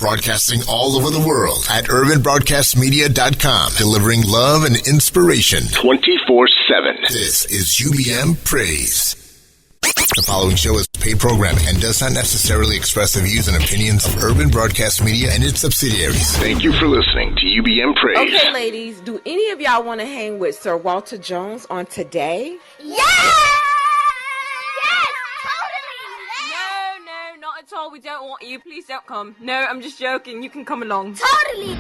broadcasting all over the world at urbanbroadcastmedia.com, delivering love and inspiration 24/7. This is UBM Praise. The following show is paid programming and does not necessarily express the views and opinions of Urban Broadcast Media and its subsidiaries. Thank you for listening to UBM Praise. Okay, ladies, do any of y'all want to hang with Sir Walter Jones on Today? Yeah! Yes, totally! No, not at all. We don't want you. Please don't come. No, I'm just joking. You can come along. Totally!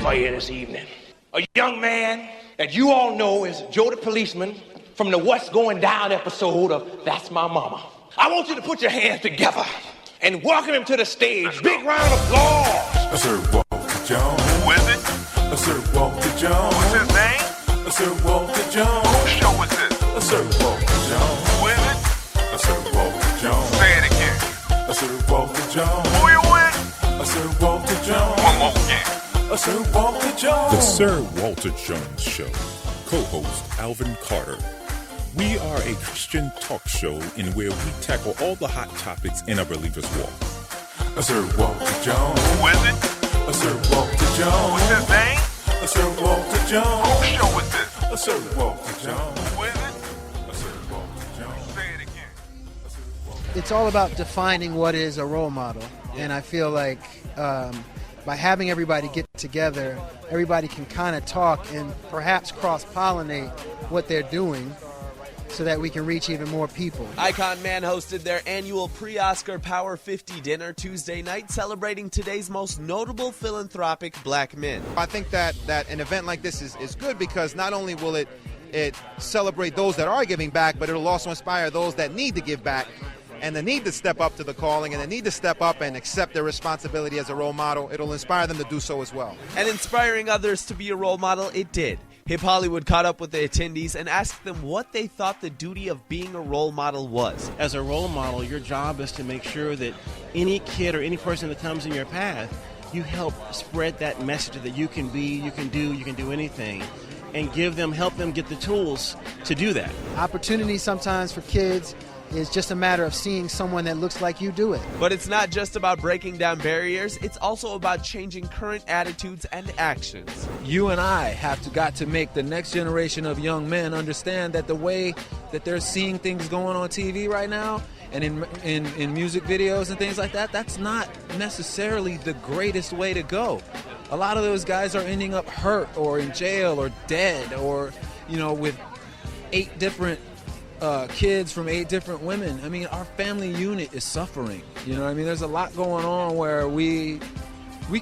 For you this evening. A young man that you all know is Joe the Policeman from the What's Going Down episode of That's My Mama. I want you to put your hands together and welcome him to the stage. Big round of applause. Sir Walter Jones. Who is it? Sir Walter Jones. What's his name? Sir Walter Jones. Whose show is this? Sir Walter Jones. Who is it? Sir Walter Jones. Say it again. Sir Walter Jones. Who you with? Sir Walter Jones. One more again. Sir Walter Jones. The Sir Walter Jones Show. Co-host Alvin Carter. We are a Christian talk show in where we tackle all the hot topics in a believer's walk. Sir Walter Jones. Who is it? Sir Walter Jones. What's his name? Sir Walter Jones. Whose show is this? Sir Walter Jones. Who is it? Sir Walter Jones. Say it again. It's all about defining what is a role model, and I feel like by having everybody get together, everybody can kind of talk and perhaps cross-pollinate what they're doing so that we can reach even more people. Icon Man hosted their annual pre-Oscar Power 50 dinner Tuesday night, celebrating today's most notable philanthropic black men. I think that an event like this is good because not only will it celebrate those that are giving back, but it'll also inspire those that need to give back and the need to step up to the calling and the need to step up and accept their responsibility as a role model. It'll inspire them to do so as well. And inspiring others to be a role model, it did. Hip Hollywood caught up with the attendees and asked them what they thought the duty of being a role model was. As a role model, your job is to make sure that any kid or any person that comes in your path, you help spread that message that you can be, you can do anything, and help them get the tools to do that. Opportunities sometimes for kids is just a matter of seeing someone that looks like you do it. But it's not just about breaking down barriers, it's also about changing current attitudes and actions. You and I have got to make the next generation of young men understand that the way that they're seeing things going on TV right now and in music videos and things like that, that's not necessarily the greatest way to go. A lot of those guys are ending up hurt or in jail or dead or, with 8 different kids from 8 different women. I mean, our family unit is suffering. There's a lot going on where we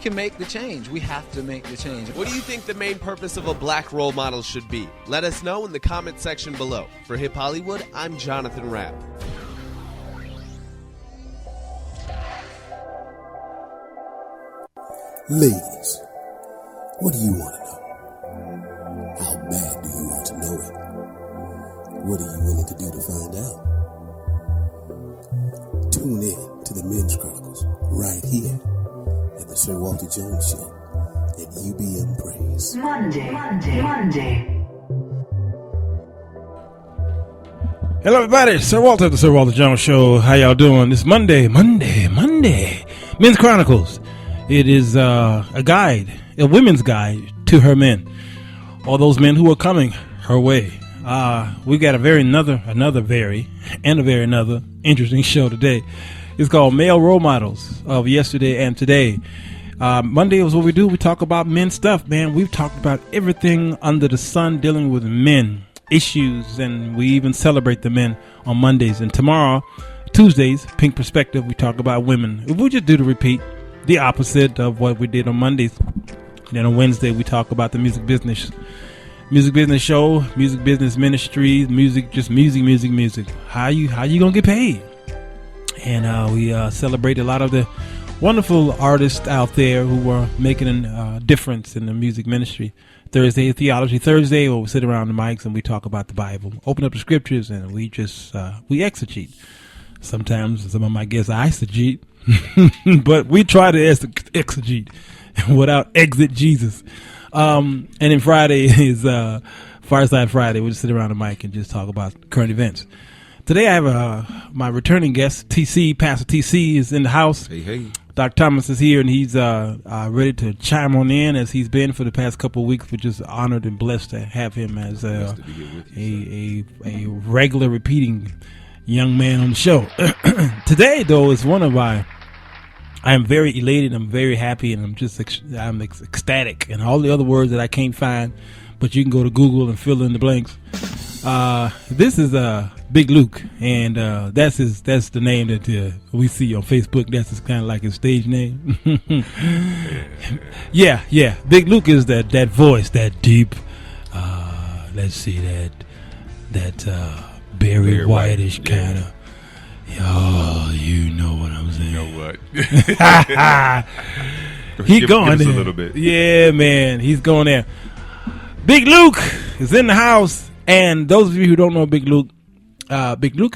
can make the change. We have to make the change. What do you think the main purpose of a black role model should be? Let us know in the comment section below. For Hip Hollywood, I'm Jonathan Rapp. Ladies, what do you want to know? How bad do you want to know it? What are you willing to do to find out? Tune in to the Men's Chronicles right here at the Sir Walter Jones Show at UBM Praise. Monday. Hello, everybody. Sir Walter, the Sir Walter Jones Show. How y'all doing? It's Monday. Men's Chronicles. It is a guide, a women's guide to her men. All those men who are coming her way. We've got another interesting show today. It's called Male Role Models of Yesterday and Today. Monday is what we do. We talk about men stuff, man. We've talked about everything under the sun dealing with men issues, and we even celebrate the men on Mondays. And tomorrow, Tuesdays, Pink Perspective, we talk about women. We'll just do the repeat, the opposite of what we did on Mondays. And then on Wednesday, we talk about the music business show, music business ministries, music. How you gonna get paid? And we celebrate a lot of the wonderful artists out there who are making a difference in the music ministry. Thursday, Theology Thursday, where we sit around the mics and we talk about the Bible, open up the scriptures, and we just we exegete Sometimes some of my guests eisegete, but we try to exegete without exit Jesus. And then Friday is Fireside Friday. We just sit around the mic and just talk about current events. Today I have my returning guest, TC. Pastor TC is in the house. Hey. Dr. Thomas is here, and he's ready to chime on in as he's been for the past couple of weeks. We're just honored and blessed to have him as a regular repeating young man on the show. Today, though, is one of I am very elated, I'm very happy, and I'm ecstatic, and all the other words that I can't find, but you can go to Google and fill in the blanks. This is Big Luke, and that's the name that we see on Facebook. That's kind of like his stage name. Yeah. Big Luke is that voice, that deep. Let's see that very whitish kind of. Oh, you know what I'm saying. You know what? He going there a little bit. Yeah, man, he's going there. Big Luke is in the house, and those of you who don't know Big Luke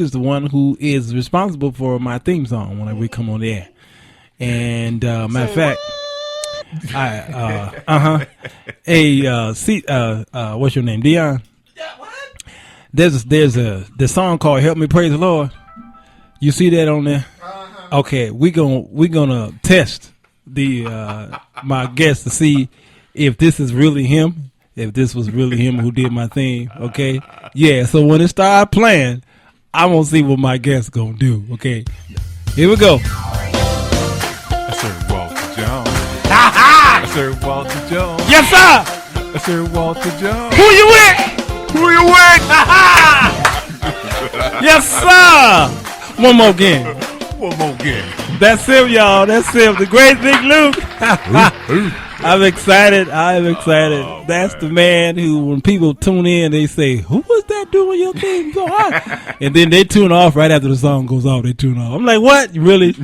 is the one who is responsible for my theme song when we come on the air. And matter of fact, what's your name, Dion? There's the song called "Help Me Praise the Lord." You see that on there? Okay, we gonna test the my guest to see if this is really him. If this was really him who did my theme, okay? Yeah. So when it start playing, I'm gonna see what my guest gonna do. Okay, here we go. I serve Walter Jones. I serve Walter Jones. Yes, sir. I serve Walter Jones. Who you with? Yes, sir. One more game. That's him, y'all. That's him. The great Big Luke. I'm excited. Oh, that's the man who, when people tune in, they say, "Who was that doing your thing?" Go on. And then they tune off right after the song goes off. They tune off. I'm like, what? Really?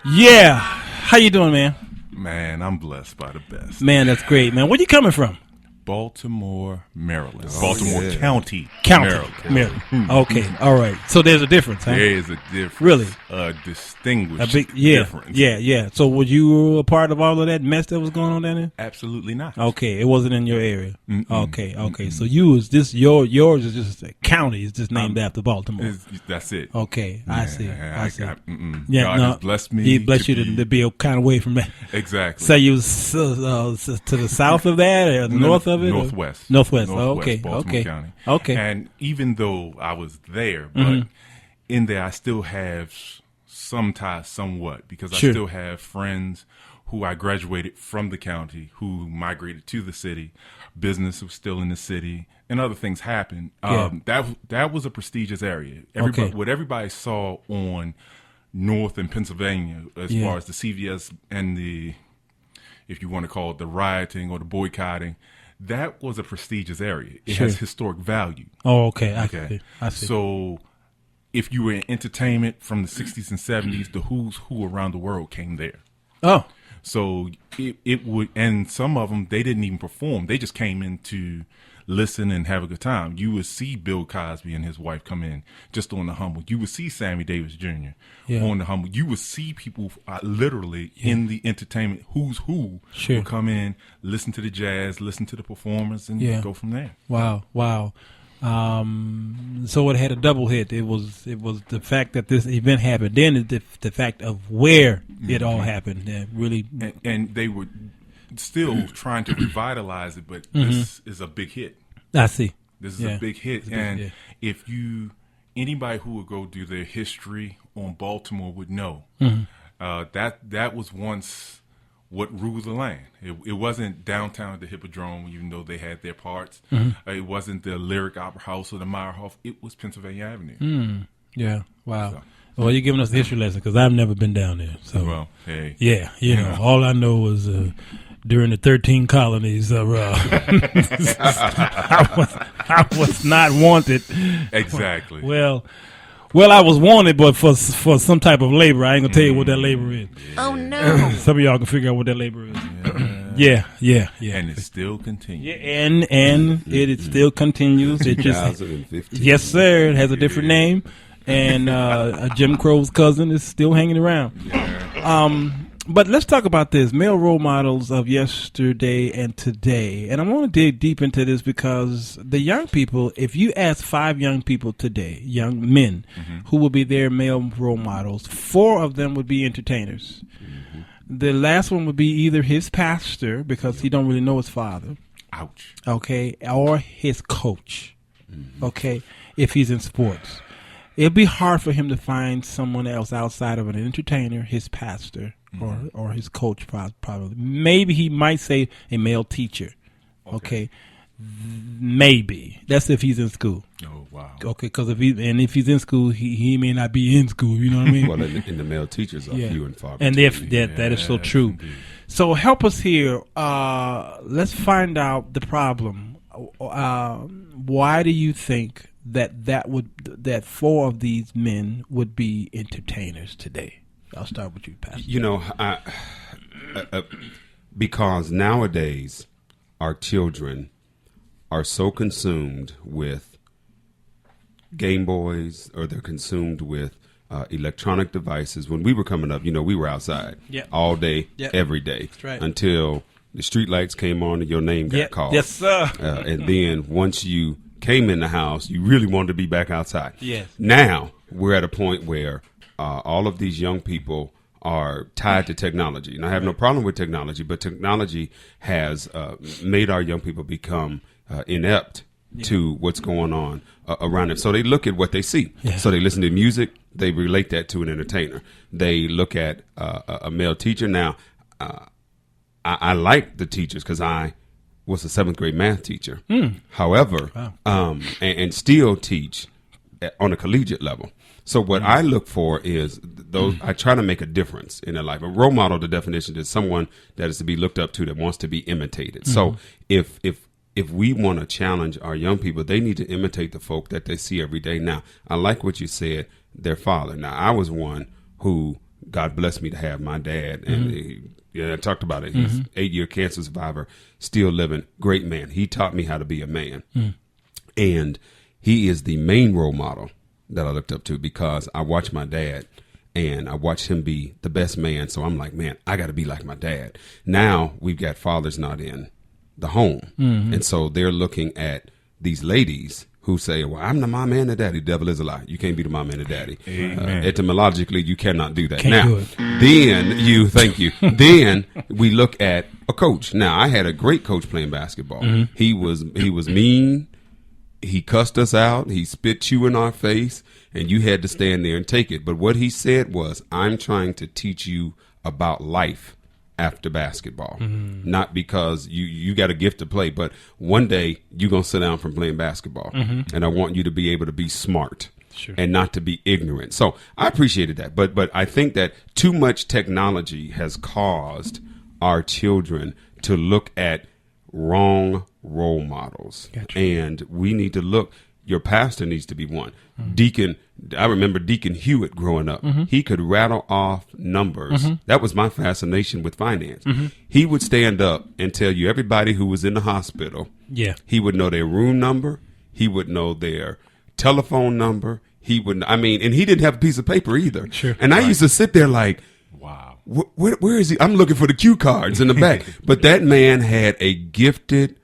Yeah. How you doing, man? Man, I'm blessed by the best. Man, that's great, man. Where you coming from? Baltimore, Maryland. Baltimore County, Maryland. Okay, all right. So there's a difference, huh? There is a difference. Really? A distinguished difference. Yeah. So were you a part of all of that mess that was going on down there? Absolutely not. Okay, it wasn't in your area. Okay. So yours is just a county. It's just named after Baltimore. That's it. Okay, yeah, I see. God has blessed me. He blessed you to be a kind of way from that. Exactly. So you was to the south of that or the north of it? Northwest. Okay. Baltimore County. Okay. And even though I was there, but in there I still have some ties somewhat because I still have friends who I graduated from the county who migrated to the city. Business was still in the city and other things happened. That was a prestigious area. What everybody saw on North in Pennsylvania as far as the CVS and the, if you want to call it the rioting or the boycotting, that was a prestigious area. It has historic value. Oh, okay. I see. So if you were in entertainment from the 60s and 70s, the who's who around the world came there. Oh. So it would, and some of them, they didn't even perform. They just came in to listen and have a good time. You would see Bill Cosby and his wife come in just on the humble. You would see Sammy Davis Jr. on the humble. You would see people literally in the entertainment who's who would come in, listen to the jazz, listen to the performers, and go from there. Wow. So it had a double hit. It was the fact that this event happened, then the fact of where it all happened. Really, and they were still trying to revitalize it, but this is a big hit. I see. This is a big hit, and if anybody who would go do their history on Baltimore would know that was once what ruled the land. It wasn't downtown at the Hippodrome, even though they had their parts. It wasn't the Lyric Opera House or the Meyerhoff. It was Pennsylvania Avenue. Yeah. Wow. So. Well, you're giving us a history lesson because I've never been down there. So, well, hey. Yeah, you know, all I know was during the 13 colonies, I was not wanted. Exactly. Well, I was wanted, but for some type of labor. I ain't gonna tell you what that labor is. Oh no! Some of y'all can figure out what that labor is. Yeah. And it still continues. Yeah, and it still continues. It just, yes, sir. It has a different name. and Jim Crow's cousin is still hanging around. But let's talk about this, male role models of yesterday and today. And I want to dig deep into this because the young people, if you ask 5 young people today, young men, who will be their male role models, 4 of them would be entertainers. The last one would be either his pastor, because he don't really know his father. Ouch. Okay, or his coach. Okay, if he's in sports. It'd be hard for him to find someone else outside of an entertainer, his pastor, or his coach, probably. Maybe he might say a male teacher. Okay. Maybe. That's if he's in school. Oh, wow. Okay, because if he's in school, he may not be in school. You know what I mean? Well, and the male teachers are few and far and between. that is so true. Indeed. So help us here. Let's find out the problem. Why do you think that 4 of these men would be entertainers today? I'll start with you, Pastor. You know, because nowadays our children are so consumed with Game Boys, or they're consumed with electronic devices. When we were coming up, we were outside all day, every day, right. until the street lights came on and your name got called. Yes, sir. And then once you came in the house, you really wanted to be back outside. Yes. Now we're at a point where all of these young people are tied to technology. And I have no problem with technology, but technology has made our young people become inept to what's going on around them. So they look at what they see. Yeah. So they listen to music. They relate that to an entertainer. They look at a male teacher. Now, I like the teachers because I was a 7th grade math teacher. However, and still teach on a collegiate level. So what I look for is those. I try to make a difference in their life. A role model, the definition is someone that is to be looked up to, that wants to be imitated. So if we want to challenge our young people, they need to imitate the folk that they see every day. Now, I like what you said, their father. Now, I was one who God blessed me to have my dad, and I talked about it. He's 8-year cancer survivor, still living, great man. He taught me how to be a man, and he is the main role model that I looked up to, because I watched my dad and I watched him be the best man. So I'm like, man, I got to be like my dad. Now we've got fathers not in the home. And so they're looking at these ladies who say, well, I'm the mom and the daddy. Devil is a lie. You can't be the mom and the daddy. Etymologically, you cannot do that. Then we look at a coach. Now, I had a great coach playing basketball. He was mean. He cussed us out. He spit you in our face, and you had to stand there and take it. But what he said was, I'm trying to teach you about life after basketball, not because you got a gift to play, but one day you're going to sit down from playing basketball, and I want you to be able to be smart and not to be ignorant. So I appreciated that. But I think that too much technology has caused our children to look at wrong role models. Gotcha. And we need to look. Your pastor needs to be one. Deacon, I remember Deacon Hewitt growing up. He could rattle off numbers. That was my fascination with finance. He would stand up and tell you everybody who was in the hospital. Yeah. He would know their room number. He would know their telephone number. He would, and he didn't have a piece of paper either. Sure. And I used to sit there like, wow, where is he? I'm looking for the cue cards in the back. But that man had a gifted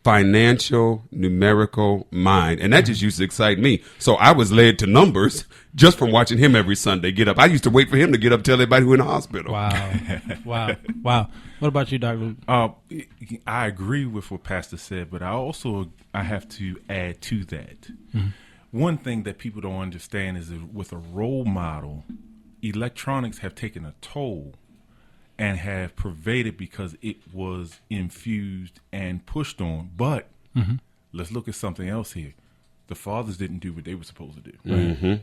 financial, numerical mind, and that just used to excite me. So I was led to numbers just from watching him every Sunday get up. I used to wait for him to get up and tell everybody who in the hospital. Wow. What about you, Dr. I agree with what Pastor said, but I have to add to that. One thing that people don't understand is that with a role model, electronics have taken a toll and have pervaded because it was infused and pushed on. But let's look at something else here. The fathers didn't do what they were supposed to do. Right?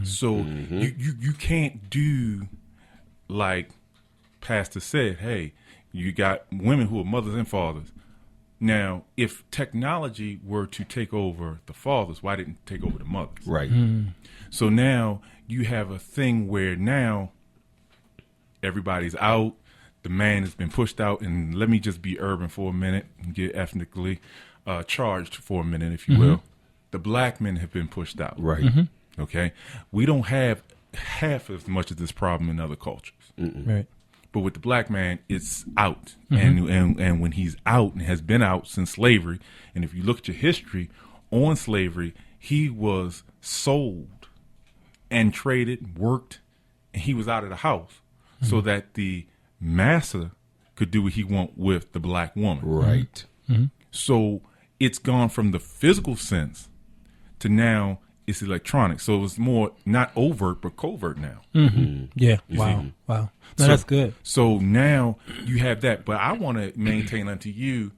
So you can't do like Pastor said, hey, you got women who are mothers and fathers. Now, if technology were to take over the fathers, why didn't it take over the mothers? Right. So now you have a thing where now everybody's out. The man has been pushed out. And let me just be urban for a minute and get ethnically charged for a minute, if you will. The black men have been pushed out. Right. Okay, we don't have half as much of this problem in other cultures. Right. But with the black man, it's out, and when he's out and has been out since slavery, and if you look at your history on slavery, he was sold and traded, worked, and he was out of the house so that the master could do what he want with the black woman. Right. So it's gone from the physical sense to now it's electronic. So it's more not overt but covert now. Yeah. You Wow. see? Wow. No, that's good. So now you have that. But I want to maintain unto you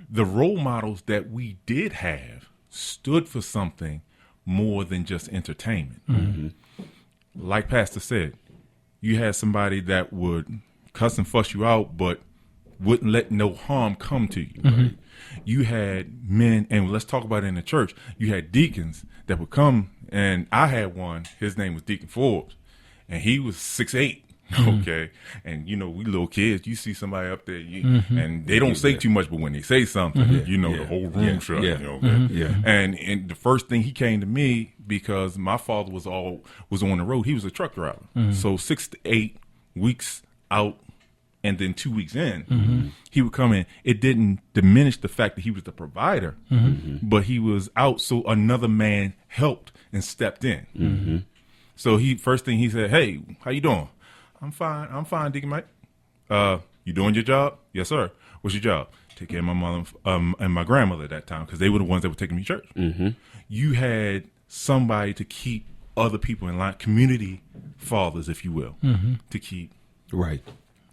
the role models that we did have stood for something more than just entertainment. Like Pastor said, you had somebody that would cuss and fuss you out, but wouldn't let no harm come to you. Right? You had men, and let's talk about it in the church, you had deacons that would come, and I had one, his name was Deacon Forbes, and he was 6'8". Okay, and you know, we little kids, you see somebody up there, and they don't say too much, but when they say something, you know, the whole room shut. You know, and the first thing he came to me, because my father was on the road. He was a truck driver, so 6 to 8 weeks out, and then 2 weeks in, he would come in. It didn't diminish the fact that he was the provider, but he was out, so another man helped and stepped in. So first thing he said, "Hey, how you doing?" I'm fine, Deacon Mike. You doing your job? Yes, sir. What's your job? Take care of my mother and my grandmother at that time, because they were the ones that were taking me to church. You had somebody to keep other people in line, community fathers, if you will, to keep. Right.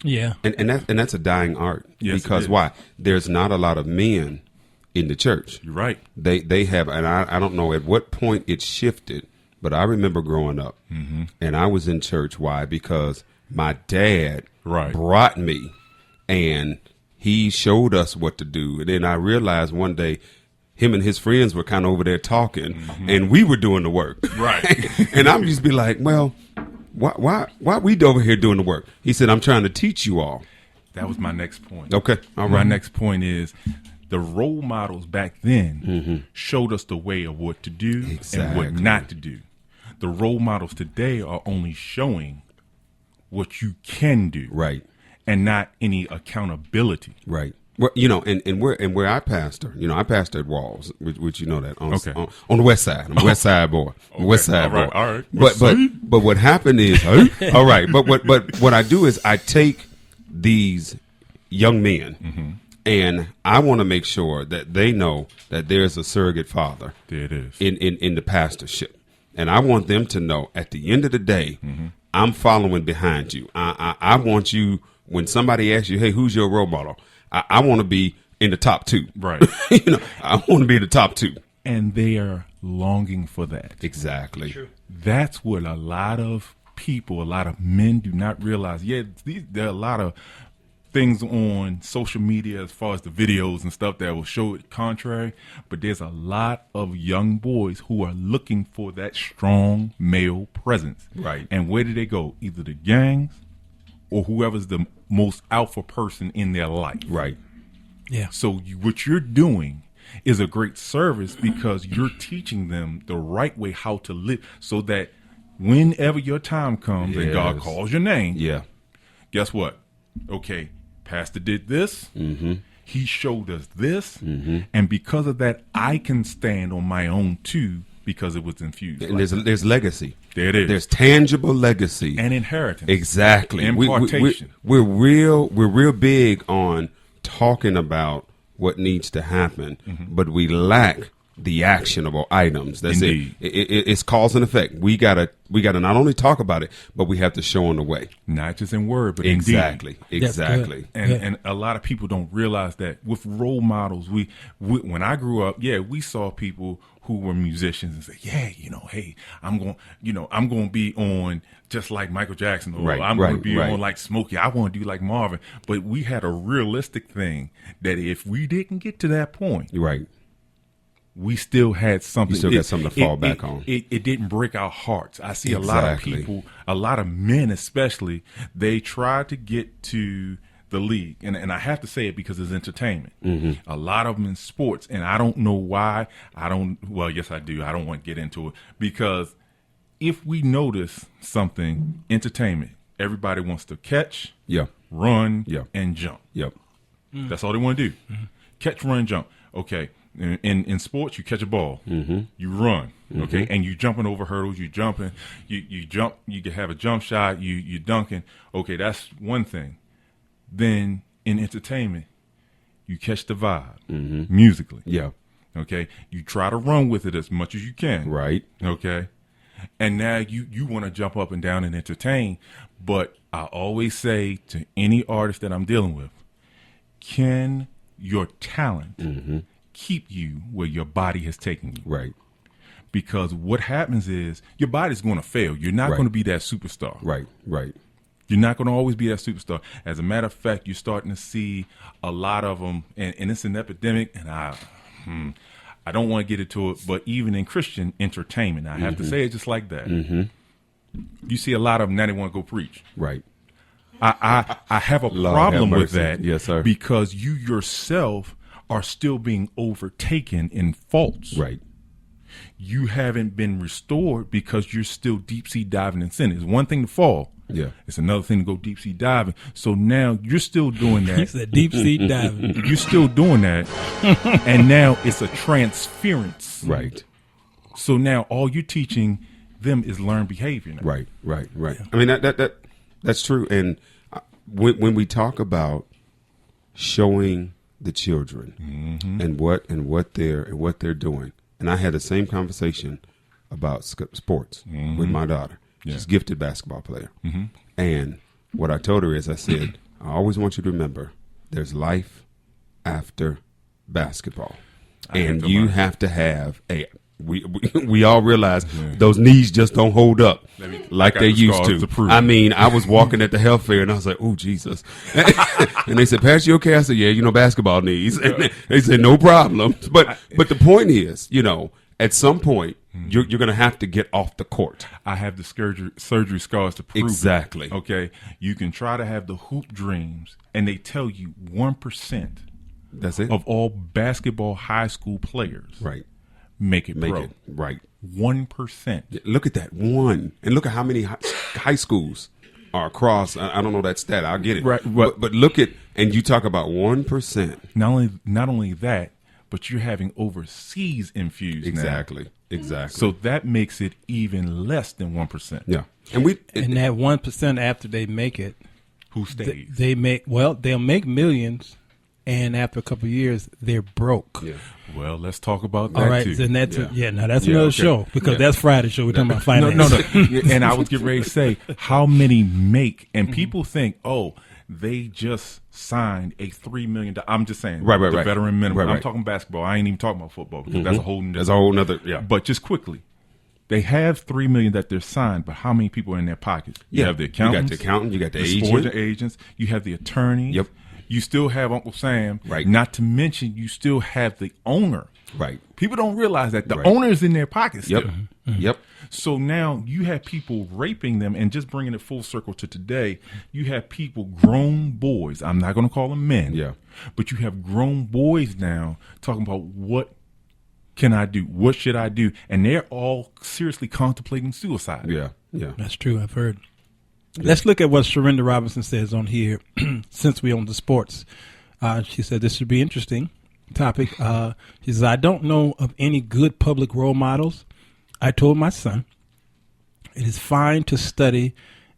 Yeah. And that's a dying art. Yes, because why? There's not a lot of men in the church. You're right. They have, and I don't know at what point it shifted, but I remember growing up, and I was in church. Why? Because my dad brought me, and he showed us what to do. And then I realized one day, him and his friends were kind of over there talking, and we were doing the work. Right. And I'm just be like, well, why we over here doing the work? He said, I'm trying to teach you all. That was my next point. Okay. All right. My next point is the role models back then showed us the way of what to do and what not to do. The role models today are only showing what you can do. Right. And not any accountability. Right. Well, you know, and where I pastor, you know, I pastor at Walls, which you know that on the west side. I'm a west side boy. West side boy. All right. But what happened is, all right. But what I do is I take these young men, and I want to make sure that they know that there's a surrogate father. There it is. In the pastorship, and I want them to know at the end of the day, I'm following behind you. I want you, when somebody asks you, hey, who's your role model? I want to be in the top 2. Right. You know, I want to be in the top 2. And they are longing for that. Exactly. True. That's what a lot of people, a lot of men do not realize. Yeah, there are a lot of things on social media as far as the videos and stuff that will show it contrary, but there's a lot of young boys who are looking for that strong male presence. Right. And where do they go? Either the gangs or whoever's the most alpha person in their life. Right. Yeah. So what you're doing is a great service, because you're teaching them the right way how to live, so that whenever your time comes and God calls your name, guess what? Okay, Pastor did this. He showed us this. And because of that, I can stand on my own too, because it was infused. And there's legacy. There it is. There's tangible legacy and inheritance. Exactly. Impartation. We're real big on talking about what needs to happen, but we lack the actionable items. That's Indeed. It's cause and effect. We gotta not only talk about it, but we have to show on the way. Not just in word, but exactly. In deed. And a lot of people don't realize that with role models, we when I grew up, we saw people who were musicians and say, hey, I'm going to be on just like Michael Jackson, or I'm going to be on like Smokey. I want to do like Marvin. But we had a realistic thing that if we didn't get to that point, we still had something. You still got something to fall back on. It didn't break our hearts. I see a lot of people, a lot of men especially, they try to get to the league. And I have to say it because it's entertainment. A lot of them in sports. And I don't know why. Yes, I do. I don't want to get into it, because if we notice something, entertainment, everybody wants to catch, run, and jump. That's all they want to do. Catch, run, jump. Okay. In sports, you catch a ball, you run, okay, and you jumping over hurdles, you jumping, you jump, you can have a jump shot, you dunking, okay, that's one thing. Then in entertainment, you catch the vibe musically, okay, you try to run with it as much as you can, right, okay, and now you want to jump up and down and entertain, but I always say to any artist that I'm dealing with, can your talent keep you where your body has taken you? Right. Because what happens is your body's going to fail. You're not going to be that superstar. Right. You're not going to always be that superstar. As a matter of fact, you're starting to see a lot of them, and it's an epidemic, and I don't want to get into it, but even in Christian entertainment, I have to say it just like that. You see a lot of them now they want to go preach. Right. I have a problem with that. Yes, sir. Because you yourself are still being overtaken in faults. Right. You haven't been restored because you're still deep sea diving in sin. It's one thing to fall. Yeah. It's another thing to go deep sea diving. So now you're still doing that. He said deep sea diving. You're still doing that. And now it's a transference. Right. So now all you're teaching them is learned behavior now. Right. I mean, that's true. And when we talk about showing the children and what they're doing, and I had the same conversation about sports with my daughter. She's a gifted basketball player, and what I told her is, I said, I always want you to remember, there's life after basketball, and you have to have a. We all realize those knees just don't hold up like they used to. I mean, I was walking at the health fair and I was like, oh, Jesus. And they said, Pastor, you okay? I said, yeah, basketball knees. And they said, no problem. But the point is, at some point, you're going to have to get off the court. I have the surgery scars to prove exactly. It. Okay. You can try to have the hoop dreams, and they tell you 1% that's it of all basketball high school players. Right. Make it pro. Right. 1%. Look at that one, and look at how many high schools are across. I don't know that stat. I'll get it. Right. But look at, and you talk about 1%. Not only that, but you're having overseas infused. Exactly. Now. Exactly. So that makes it even less than 1%. Yeah. And that 1% after they make it, who stays? They'll make millions. And after a couple of years, they're broke. Yeah. Well, let's talk about that. All right, too. then that's another show, because that's Friday's show. We're talking about finance. No. And I was getting ready to say, how many make? And people think, they just signed a $3 million. I'm just saying, right. veteran minimum. Right. I'm talking basketball. I ain't even talking about football, because that's a whole nother. Yeah. But just quickly, they have $3 million that they're signed, but how many people are in their pockets? You have the accountants. You got the accountant. You got the agent. Agents. You have the attorneys. Yep. You still have Uncle Sam. Right. Not to mention, you still have the owner. Right. People don't realize that the owner is in their pockets still. Yep. So now you have people raping them, and just bringing it full circle to today, you have people, grown boys. I'm not going to call them men. Yeah. But you have grown boys now talking about, what can I do? What should I do? And they're all seriously contemplating suicide. Yeah. That's true. I've heard. Let's look at what Sharinda Robinson says on here, since we own the sports. She said this should be interesting topic. She says, I don't know of any good public role models. I told my son, it is fine to study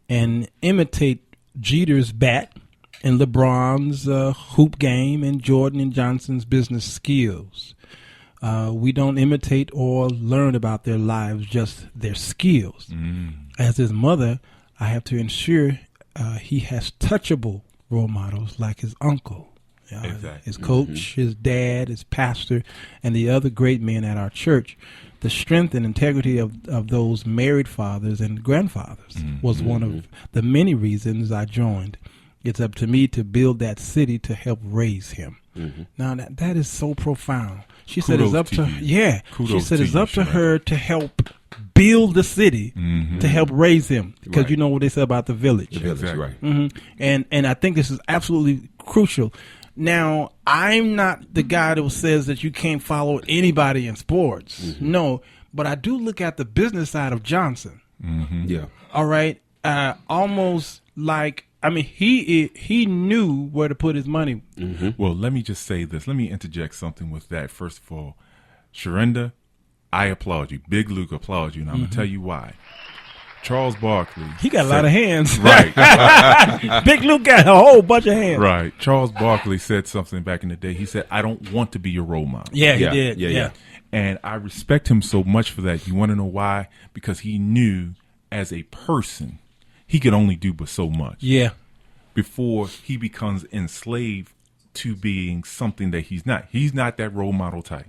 and imitate Jeter's bat and LeBron's hoop game and Jordan and Johnson's business skills. We don't imitate or learn about their lives, just their skills. As his mother, I have to ensure he has touchable role models like his uncle, his coach, his dad, his pastor, and the other great men at our church. The strength and integrity of those married fathers and grandfathers was one of the many reasons I joined. It's up to me to build that city to help raise him. Now that is so profound. She said it's up to She said it's up to her to help build the city to help raise him, because you know what they say about the village. The village, right? And I think this is absolutely crucial. Now, I'm not the guy that says that you can't follow anybody in sports. No, but I do look at the business side of Johnson. Yeah. All right. Almost like, I mean, he knew where to put his money. Well, let me just say this. Let me interject something with that. First of all, Sharinda, I applaud you. Big Luke applauds you, and I'm going to tell you why. Charles Barkley. He got a lot of hands. Right. Big Luke got a whole bunch of hands. Right. Charles Barkley said something back in the day. He said, I don't want to be your role model. Yeah, he did. Yeah. And I respect him so much for that. You want to know why? Because he knew as a person, he could only do but so much. Yeah. Before he becomes enslaved to being something that he's not. He's not that role model type.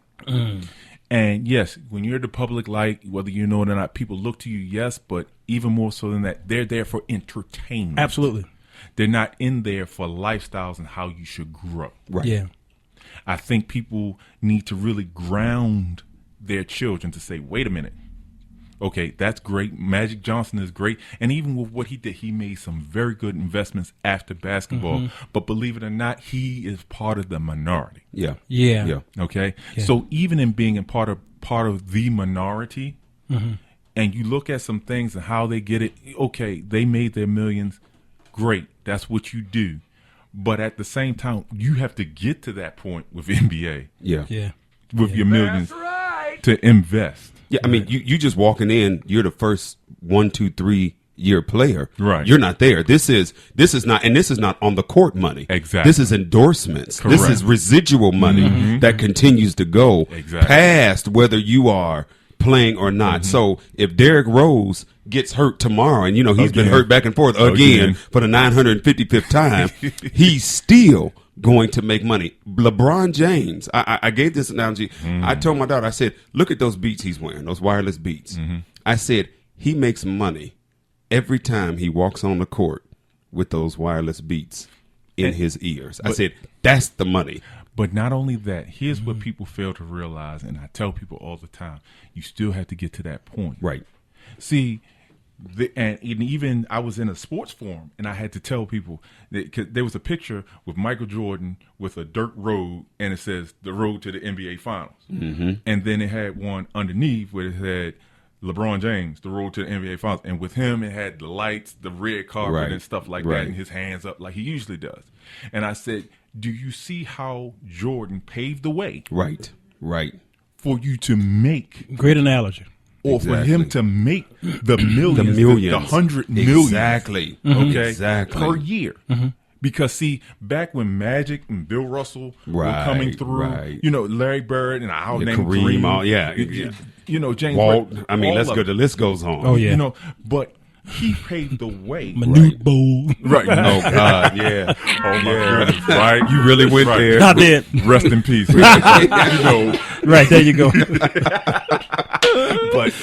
And yes, when you're the public light, whether you know it or not, people look to you, yes, but even more so than that, they're there for entertainment. Absolutely. They're not in there for lifestyles and how you should grow. Right. Yeah. I think people need to really ground their children to say, wait a minute. Okay, that's great. Magic Johnson is great. And even with what he did, he made some very good investments after basketball. But believe it or not, he is part of the minority. Yeah. Okay? Yeah. So even in being part of the minority, and you look at some things and how they get it, okay, they made their millions. Great. That's what you do. But at the same time, you have to get to that point with NBA. Yeah. With your millions to invest. Yeah, I mean, you just walking in, you're the first 1, 2, 3 year player. Right. You're not there. This is not on the court money. Exactly. This is endorsements. Correct. This is residual money that continues to go past whether you are playing or not. So if Derrick Rose gets hurt tomorrow, and he's been hurt back and forth again for the 955th time, he's still going to make money. LeBron James, I gave this analogy. I told my daughter, I said, look at those beats he's wearing, those wireless beats. I said, he makes money every time he walks on the court with those wireless beats in his ears. I said, that's the money. But not only that, here's what people fail to realize, and I tell people all the time, you still have to get to that point. Right. See, and even I was in a sports forum, and I had to tell people that 'cause there was a picture with Michael Jordan with a dirt road, and it says the road to the NBA Finals. And then it had one underneath where it said LeBron James, the road to the NBA Finals. And with him, it had the lights, the red carpet, and stuff like that, and his hands up like he usually does. And I said, do you see how Jordan paved the way? Right. For you to make. Great analogy. Or for him to make the millions, the 100 million. Exactly. Okay. Exactly. Per year. Because see, back when Magic and Bill Russell were coming through, Larry Bird and I'll name Kareem, James Walt. Bird, I mean, let's go. The list goes on. Oh yeah. But he paved the way. Manute Bol. Right. Oh God. Yeah. Oh my goodness. Right. You really went there. I did. Rest in peace. Right there you go. But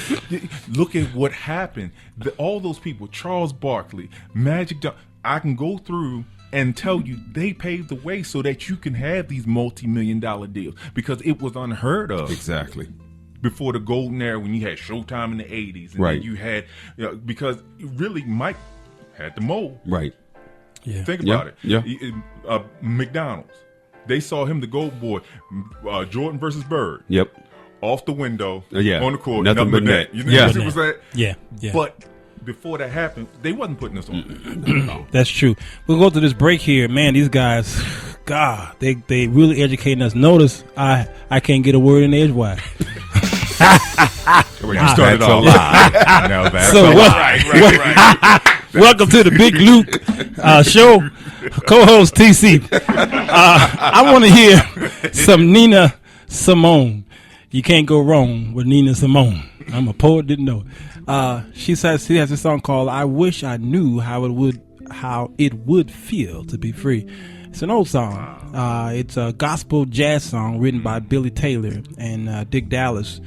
look at what happened. All those people, Charles Barkley, Magic Johnson, I can go through and tell you they paved the way so that you can have these multi-million-dollar deals because it was unheard of. Exactly. Before the golden era when you had Showtime in the 80s. And then you had, because really Mike had the mold. Right. Yeah. Think about it. Yeah. McDonald's. They saw him the gold boy. Jordan versus Bird. Yep. Off the window. Yeah. On the court. Nothing but net. You know what was that? Yeah. But before that happened, they wasn't putting us on. That's true. We'll go to this break here. Man, these guys, God, they really educating us. Notice I can't get a word in edgewise. You started off. Now that's so right. Welcome to the Big Luke show. Co-host TC. I want to hear some Nina Simone. You can't go wrong with Nina Simone. I'm a poet, didn't know it. She says she has a song called "I Wish I Knew How It Would Feel to Be Free." It's an old song. It's a gospel jazz song written by Billy Taylor and Dick Dallas,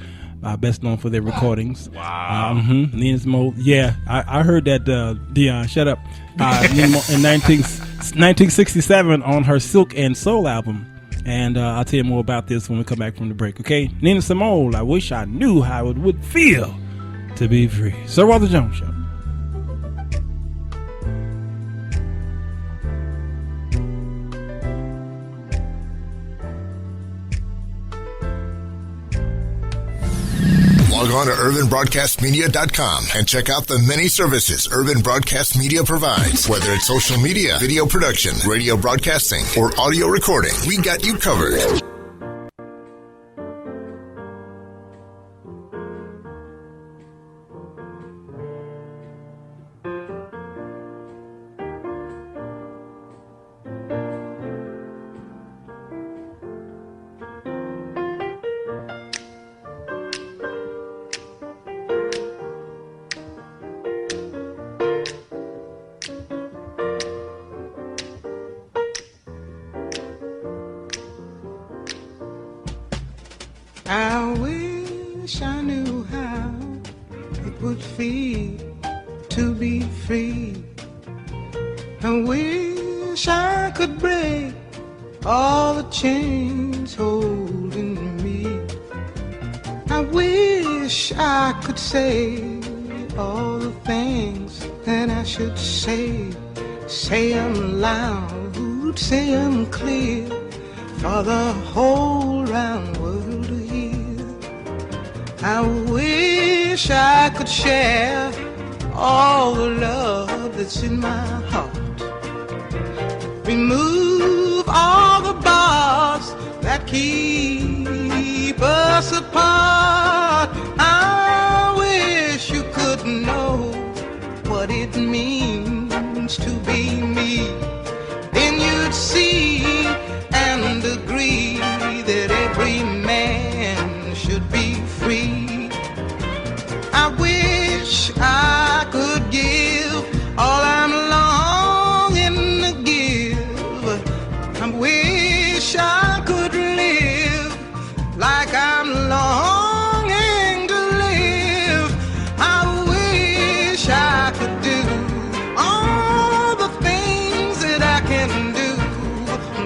best known for their recordings. Wow. Nina Simone. Yeah, I heard that. Dion, shut up. In 1967 on her Silk and Soul album. And I'll tell you more about this when we come back from the break, okay? Nina Simone, I wish I knew how it would feel to be free. Sir Walter Jones Show. Log on to urbanbroadcastmedia.com and check out the many services Urban Broadcast Media provides. Whether it's social media, video production, radio broadcasting, or audio recording, we got you covered. I wish I knew how it would feel to be free. I wish I could break all the chains holding me. I wish I could say all the things that I should say. Say them loud, say them clear, for the whole round world to hear. I wish I could share all the love that's in my heart. Remove all the bars that keep us apart. I wish you could know what it means to be me. Then you'd see and agree that every man should be free. I wish I could give all I'm longing to give. I wish I could live like I'm longing to live. I wish I could do all the things that I can do,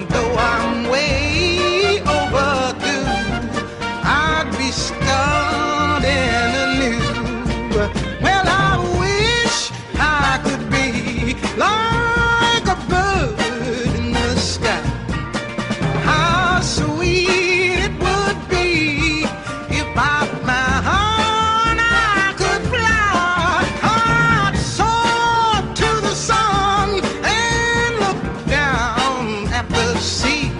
though I'm way overdue. I'd be starting anew. Well, I wish I could be like a bird in the sky. How sweet it would be if by my heart I could fly. I'd soar to the sun and look down at the sea.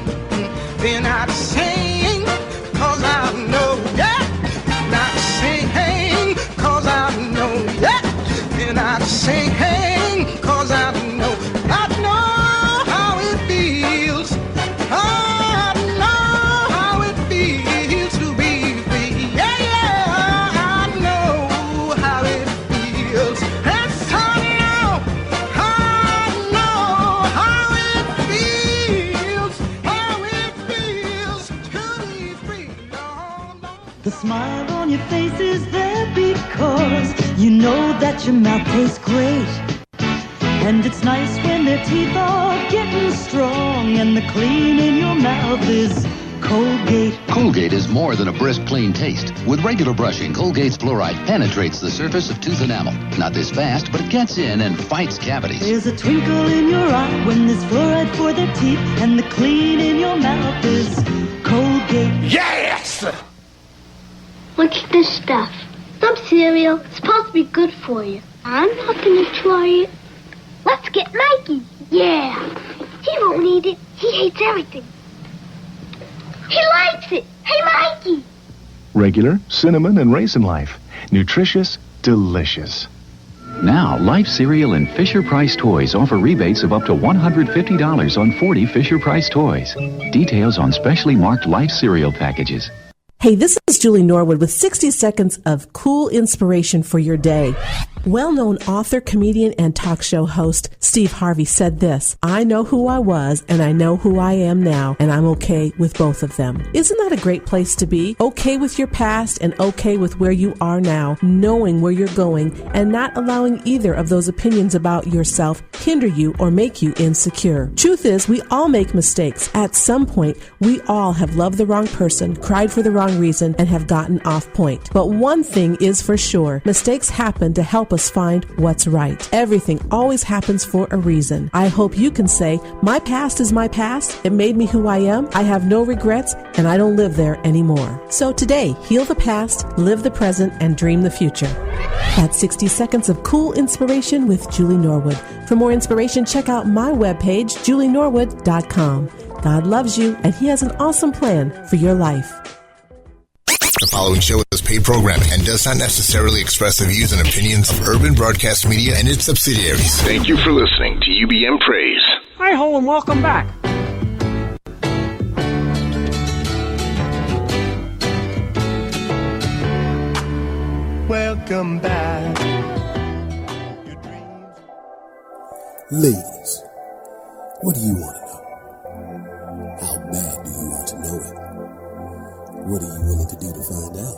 Then I'd sing, 'cause I know, yeah. And I'd sing, 'cause I know, yeah. And I'd sing, 'cause I know how it feels. I know how it feels to be free. Yeah, yeah, I know how it feels. Yes, I know how it feels. How it feels to be free. The smile on your face is there because you know that your mouth tastes great. And it's nice when their teeth are getting strong and the clean in your mouth is Colgate. Colgate is more than a brisk, clean taste. With regular brushing, Colgate's fluoride penetrates the surface of tooth enamel. Not this fast, but it gets in and fights cavities. There's a twinkle in your eye when there's fluoride for their teeth and the clean in your mouth is Colgate. Yes! What's this stuff? Some cereal. It's supposed to be good for you. I'm not going to try it. Let's get Mikey. Yeah. He won't eat it. He hates everything. He likes it. Hey, Mikey. Regular, cinnamon, and raisin life. Nutritious, delicious. Now, Life Cereal and Fisher-Price Toys offer rebates of up to $150 on 40 Fisher-Price toys. Details on specially marked Life Cereal packages. Hey, this is Julie Norwood with 60 seconds of cool inspiration for your day. Well-known author, comedian, and talk show host Steve Harvey said this: "I know who I was and I know who I am now, and I'm okay with both of them." Isn't that a great place to be? Okay with your past and okay with where you are now, knowing where you're going and not allowing either of those opinions about yourself hinder you or make you insecure. Truth is, we all make mistakes. At some point, we all have loved the wrong person, cried for the wrong reason, and have gotten off point. But one thing is for sure, mistakes happen to help us find what's right. Everything always happens for a reason. I hope you can say, my past is my past. It made me who I am. I have no regrets, and I don't live there anymore. So today, heal the past, live the present, and dream the future. That's 60 seconds of cool inspiration with Julie Norwood. For more inspiration, check out my webpage, julienorwood.com. God loves you, and He has an awesome plan for your life. The following show is paid programming and does not necessarily express the views and opinions of Urban Broadcast Media and its subsidiaries. Thank you for listening to UBM Praise. Hi ho and welcome back. Welcome back. Ladies, what do you want to know? How bad do you want to know it? What are you willing to do to find out?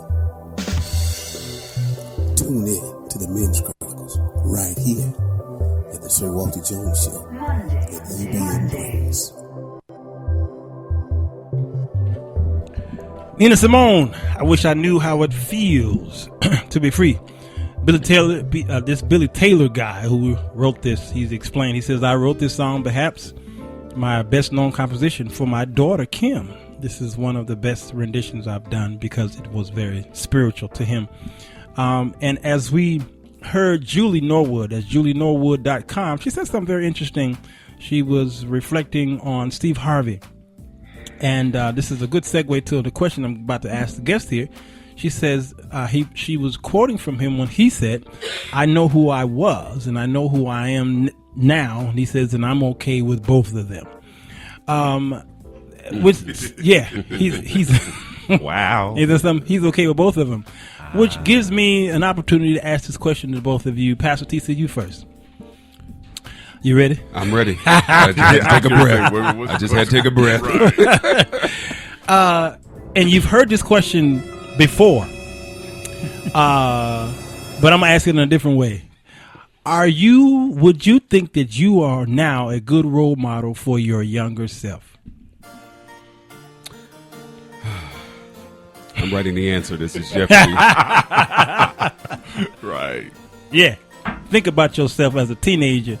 Tune in to the Men's Chronicles right here at the Sir Walter Jones Show at UBM Praise. Nina Simone, I wish I knew how it feels to be free. Billy Taylor, this Billy Taylor guy who wrote this, he's explained. He says, I wrote this song, perhaps my best known composition, for my daughter Kim. This is one of the best renditions I've done because it was very spiritual to him. And as we heard Julie Norwood at julienorwood.com, she said something very interesting. She was reflecting on Steve Harvey. And this is a good segue to the question I'm about to ask the guest here. She says she was quoting from him when he said, I know who I was and I know who I am now. And he says, and I'm okay with both of them. He's wow. He's okay with both of them, which gives me an opportunity to ask this question to both of you. Pastor T, you first. You ready? I'm ready. I just had to take a breath. I just had to take a breath. And you've heard this question before, but I'm going to ask it in a different way. Would you think that you are now a good role model for your younger self? I'm writing the answer. This is Jeffrey. Right. Yeah. Think about yourself as a teenager.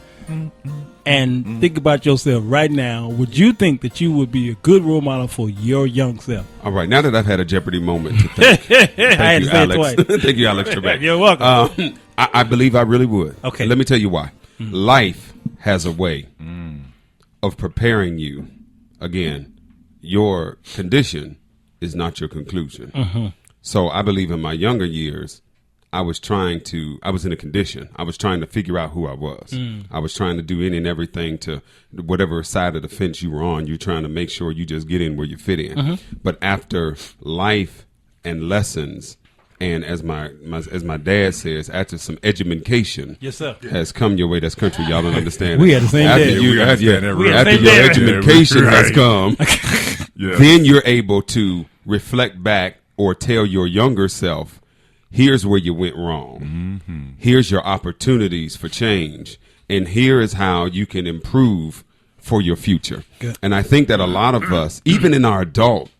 And think about yourself right now. Would you think that you would be a good role model for your young self? All right. Now that I've had a Jeopardy moment to thank you, Alex. Thank you, Alex Trebek. You're welcome. I believe I really would. Okay. Let me tell you why. Life has a way of preparing you. Again, your condition is not your conclusion. So I believe in my younger years, I was in a condition. I was trying to figure out who I was. I was trying to do any and everything to whatever side of the fence you were on. You're trying to make sure you just get in where you fit in. But after life and lessons, and as my dad says, after some education, yes, sir, has come your way. That's country. Y'all don't understand. We had the same after dad. After your education has come, then you're able to reflect back or tell your younger self, here's where you went wrong. Here's your opportunities for change. And here is how you can improve for your future. Good. And I think that a lot of us, even in our adult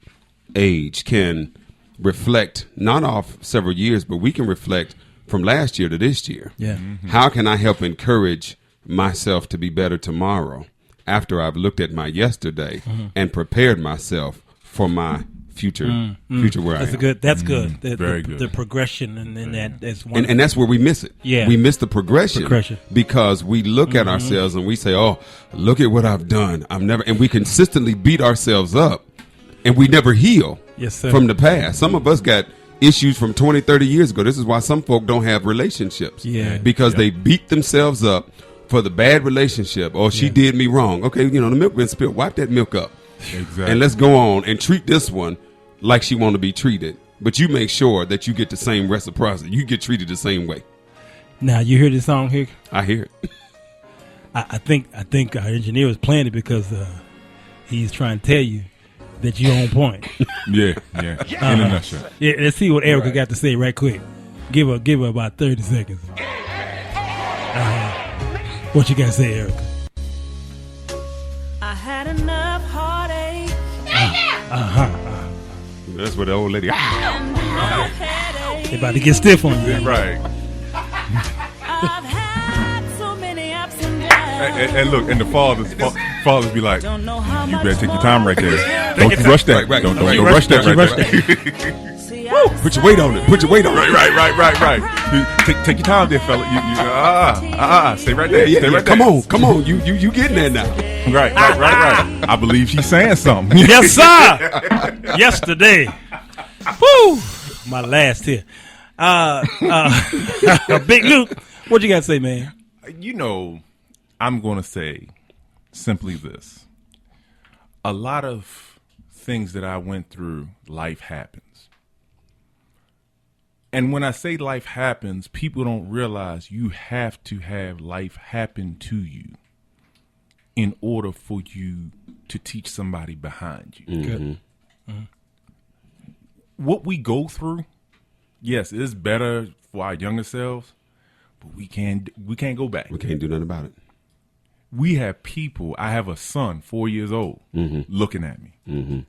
age, can reflect not off several years, but we can reflect from last year to this year. Yeah. How can I help encourage myself to be better tomorrow after I've looked at my yesterday and prepared myself for my future where I am. That's good. Very good. The progression and then that is one. And that's where we miss it. Yeah. We miss the progression. Because we look at ourselves and we say, oh, look at what I've done. And we consistently beat ourselves up and we never heal from the past. Some of us got issues from 20, 30 years ago. This is why some folk don't have relationships. Yeah. Because they beat themselves up for the bad relationship. Oh, she did me wrong. Okay, the milk been spilled. Wipe that milk up. Exactly. And let's go on and treat this one like she want to be treated. But you make sure that you get the same reciprocity. You get treated the same way. Now, you hear this song here? I hear it. I think our engineer was playing it because he's trying to tell you that you're on point. Yeah. In a nutshell. Yeah, let's see what Erica got to say right quick. Give her about 30 seconds. What you got to say, Erica? I had enough heartache. That's what the old lady. And They about to get stiff on you. Right. And look, and the fathers be like, you better take your time right there. Don't you rush that. Right. Don't rush that right there. Put your weight on it. Put your weight on it. Right. Take your time there, fella. Stay right there. Stay right there. Come on. You getting there now. Right. I believe she's saying something. Yes, sir. Yesterday. Woo! My last here. Big Luke, what you got to say, man? You know, I'm going to say simply this. A lot of things that I went through, life happens. And when I say life happens, people don't realize you have to have life happen to you in order for you to teach somebody behind you. Mm-hmm. Good. Mm-hmm. What we go through, yes, it's better for our younger selves, but we can't go back. We can't do nothing about it. We have people. I have a son, 4 years old, looking at me. Mm-hmm.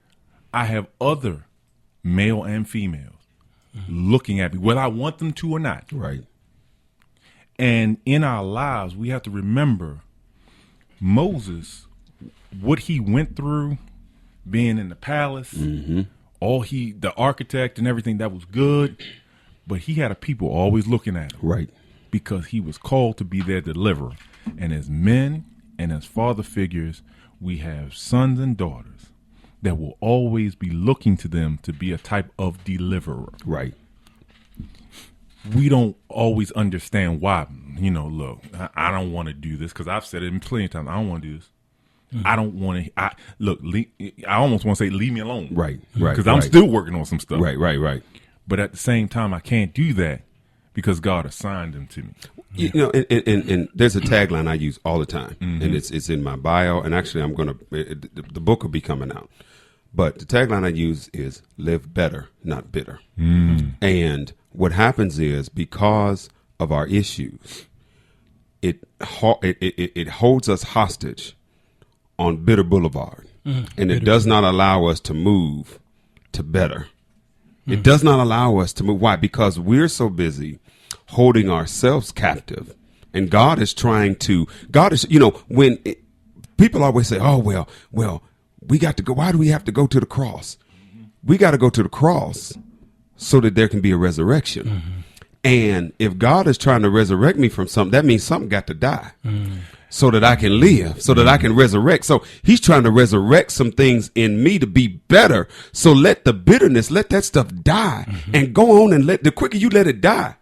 I have other male and females looking at me, whether I want them to or not. Right. And in our lives, we have to remember Moses, what he went through, being in the palace, the architect and everything, that was good. But he had a people always looking at him. Right. Because he was called to be their deliverer. And as men and as father figures, we have sons and daughters that will always be looking to them to be a type of deliverer. Right. We don't always understand why. You know, look, I don't want to do this because I've said it plenty of times. I don't want to do this. I don't want to. I almost want to say, leave me alone. Right. Because I'm still working on some stuff. Right. But at the same time, I can't do that because God assigned them to me. You know, and there's a tagline I use all the time, and it's in my bio. And actually, the book will be coming out. But the tagline I use is "Live better, not bitter." And what happens is, because of our issues, it holds us hostage on Bitter Boulevard, and it does not allow us to move to better. It does not allow us to move. Why? Because we're so busy holding ourselves captive, and God is, when people always say, "Oh, well, we got to go. Why do we have to go to the cross?" We got to go to the cross so that there can be a resurrection. And if God is trying to resurrect me from something, that means something got to die so that I can live, so that I can resurrect. So he's trying to resurrect some things in me to be better. So let the bitterness, let that stuff die and go on, and the quicker you let it die,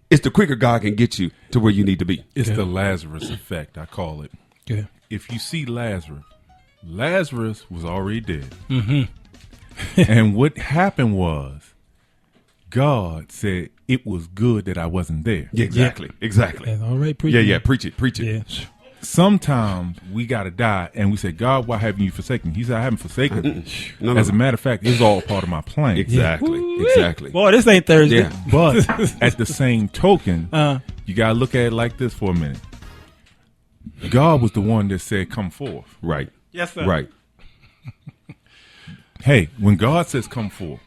it's the quicker God can get you to where you need to be. It's the Lazarus effect, I call it. Yeah. If you see Lazarus was already dead. And what happened was, God said it was good that I wasn't there. Yeah, exactly. That's all right, preach Yeah, preach it. Yeah. Sometimes we got to die, and we say, God, why haven't you forsaken me? He said, I haven't forsaken you. As a matter of fact, it's all part of my plan. Exactly. Boy, this ain't Thursday. Yeah. But at the same token, you got to look at it like this for a minute. God was the one that said, come forth. Right. Yes, sir. Right. Hey, when God says come forth,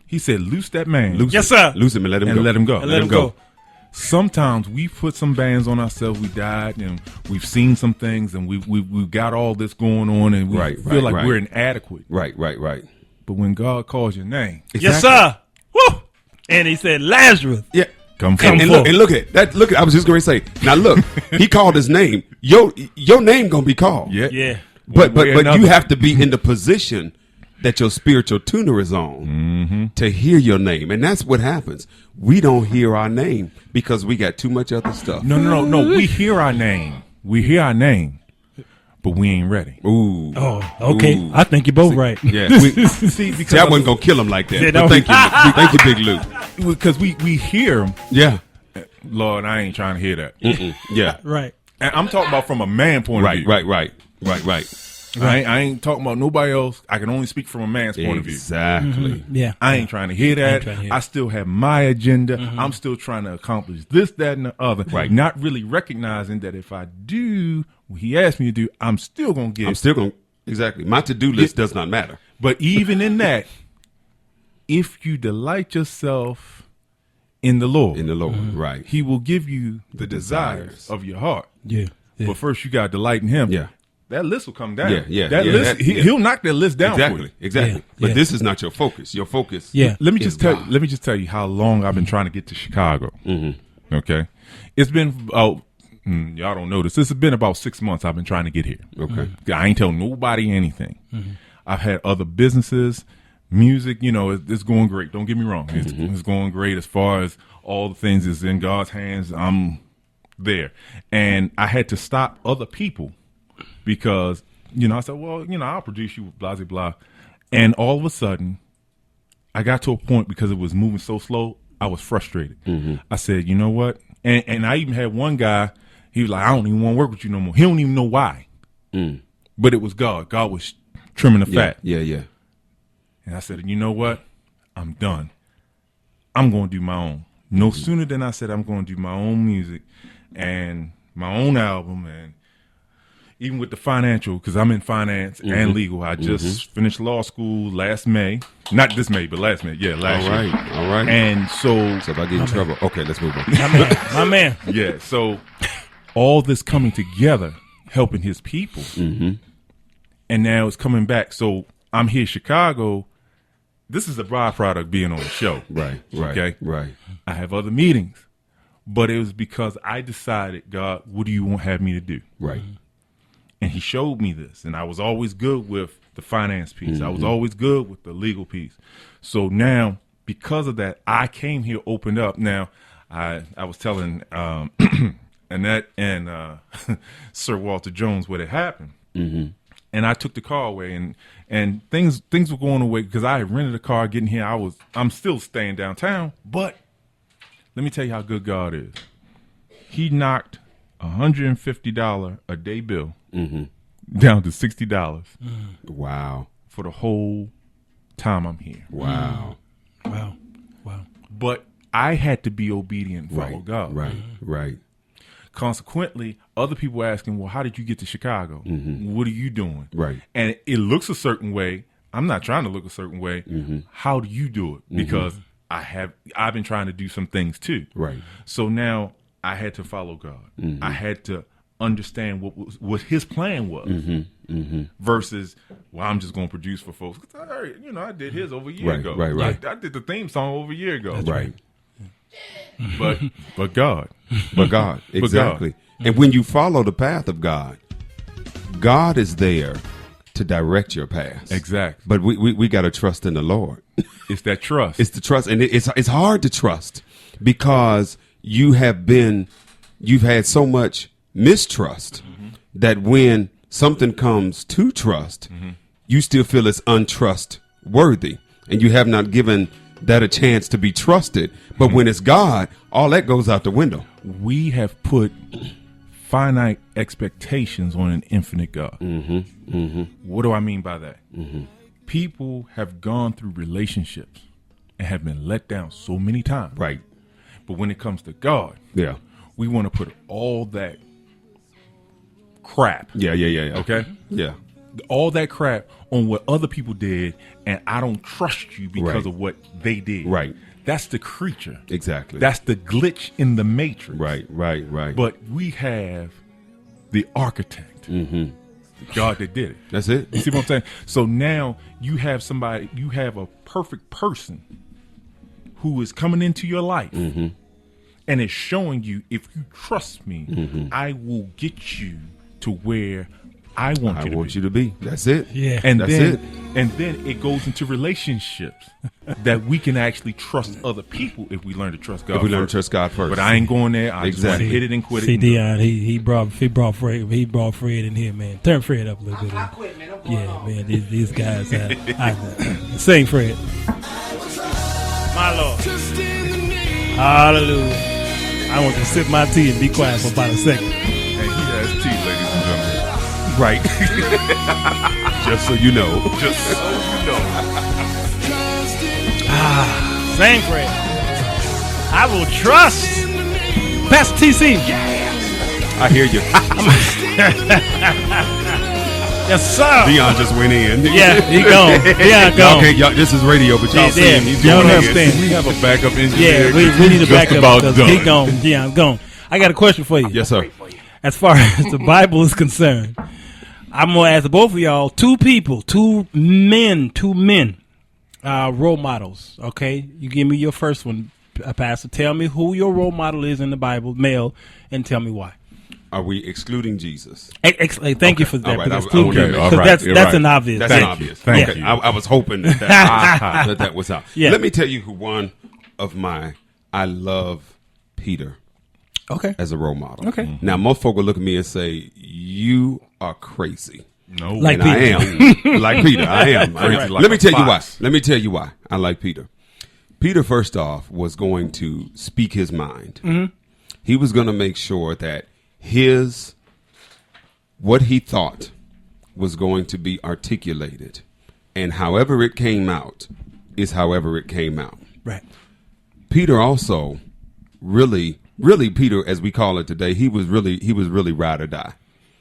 he said, loose that man. Yes, sir. Loose him and let him go. Let him go. Let him go. Sometimes we put some bands on ourselves. We died, and we've seen some things, and we've got all this going on, and we feel like we're inadequate. Right. But when God calls your name, yes, sir. Woo! And he said, Lazarus. Yeah. Come forth. And look at that. Look, I was just going to say. Now look, he called his name. Your name gonna be called. Yeah. But you have to be in the position that your spiritual tuner is on to hear your name. And that's what happens. We don't hear our name because we got too much other stuff. No. We hear our name. But we ain't ready. Ooh. Oh, okay. Ooh. I think you're both right. Yeah. Because I wasn't going to kill him like that. But thank you, Big Luke. Because we hear him. Yeah. Lord, I ain't trying to hear that. Yeah. Right. And I'm talking about from a man point of view. Right. I ain't talking about nobody else. I can only speak from a man's point of view. Exactly. Yeah. I ain't trying to hear that. I still have my agenda. I'm still trying to accomplish this, that, and the other. Right. Not really recognizing that if I do what he asked me to do, I'm still going to get. Exactly. My to-do list does not matter. But even in that, if you delight yourself in the Lord, right, He will give you the desires of your heart. Yeah. But first, you got to delight in Him. Yeah. That list will come down. That list, he'll knock that list down for you. Exactly. But this is not your focus. Your focus. Let me just tell you how long I've been trying to get to Chicago. Mm-hmm. Okay. It's been y'all don't know this. This has been about 6 months I've been trying to get here. Okay. I ain't tell nobody anything. Mm-hmm. I've had other businesses, music. It's going great. Don't get me wrong. It's going great as far as all the things is in God's hands. I'm there, and I had to stop other people. Because, I said, well, I'll produce you, blah, blah, blah. And all of a sudden, I got to a point because it was moving so slow, I was frustrated. Mm-hmm. I said, you know what? And I even had one guy, he was like, I don't even want to work with you no more. He don't even know why. But it was God. God was trimming the fat. Yeah. And I said, you know what? I'm done. I'm going to do my own. No sooner than I said I'm going to do my own music and my own album, and even with the financial, because I'm in finance and legal. I just finished law school last May. Not this May, but last May. Yeah, last year. All right. And so if I get in trouble, okay, let's move on. My man. Yeah, so all this coming together, helping his people. And now it's coming back. So I'm here in Chicago. This is a byproduct of being on the show. Right. Okay? Right. I have other meetings. But it was because I decided, God, what do you want to have me to do? Right. And he showed me this, and I was always good with the finance piece. I was always good with the legal piece. So now, because of that, I came here, opened up. Now, I was telling Annette and Sir Walter Jones what had happened, and I took the car away, and things were going away because I had rented a car getting here. I'm still staying downtown, but let me tell you how good God is. He knocked $150 a day bill down to $60. Wow. For the whole time I'm here. Wow. But I had to be obedient and follow God. Right. Consequently, other people were asking, well, how did you get to Chicago? What are you doing? Right. And it looks a certain way. I'm not trying to look a certain way. How do you do it? Because I've been trying to do some things too. Right. So now I had to follow God. I had to understand what his plan was versus, well, I'm just going to produce for folks. 'Cause I did his over a year ago. Right. I did the theme song over a year ago. That's right. But God. Exactly. And when you follow the path of God, God is there to direct your path. Exactly. But we got to trust in the Lord. It's that trust. It's the trust. And it's hard to trust because you've had so much mistrust that when something comes to trust, you still feel it's untrustworthy, and you have not given that a chance to be trusted. But when it's God, all that goes out the window. We have put finite expectations on an infinite God. What do I mean by that? People have gone through relationships and have been let down so many times. Right. But when it comes to God, we want to put all that crap. Yeah. Okay? Yeah. All that crap on what other people did, and I don't trust you because of what they did. Right. That's the creature. Exactly. That's the glitch in the matrix. Right. But we have the architect. The God that did it. That's it. You see what I'm saying? So now you have a perfect person who is coming into your life and is showing you, if you trust me, I will get you to where I want you to be. That's it. Yeah. And that's then, it. And then it goes into relationships that we can actually trust other people if we learn to trust God. If we learn to trust God first. But I ain't going there. I just want to hit it and quit it. See, Dion, he brought Fred in here, man. Turn Fred up a little bit. Yeah, man. These guys, sing Fred. My Lord. Hallelujah. I want to sip my tea and be quiet for about a second. Hey, he has tea, ladies and gentlemen. Right. Just so you know. Just so you know. Sing Fred. I will trust. Pastor TC. I hear you. Yes, sir. Dion just went in. Yeah, he gone. Dion gone. Y'all, this is radio, but y'all see him. He's y'all doing understand. We have a backup engineer. Yeah, we need a backup. About because done. he gone. Dion gone. I got a question for you. Yes, sir. As far as the Bible is concerned, I'm gonna ask both of y'all, two men, role models. Okay, you give me your first one, Pastor. Tell me who your role model is in the Bible, male, and tell me why. Are we excluding Jesus? Thank you for that. All right. That's an obvious. That's an obvious. Thank Okay. you. I was hoping that was out. Yeah. Let me tell you who one of I love Peter. Okay. As a role model. Okay. Now, most folk will look at me and say, "You are crazy." No, like and Peter. I am. Like Peter, I am. Like Let me tell you why. fox. Let me tell you why I like Peter. Peter, first off, was going to speak his mind. Mm-hmm. He was going to make sure that what he thought was going to be articulated, and however it came out is however it came out. Right. Peter also really Peter, as we call it today, he was really ride or die.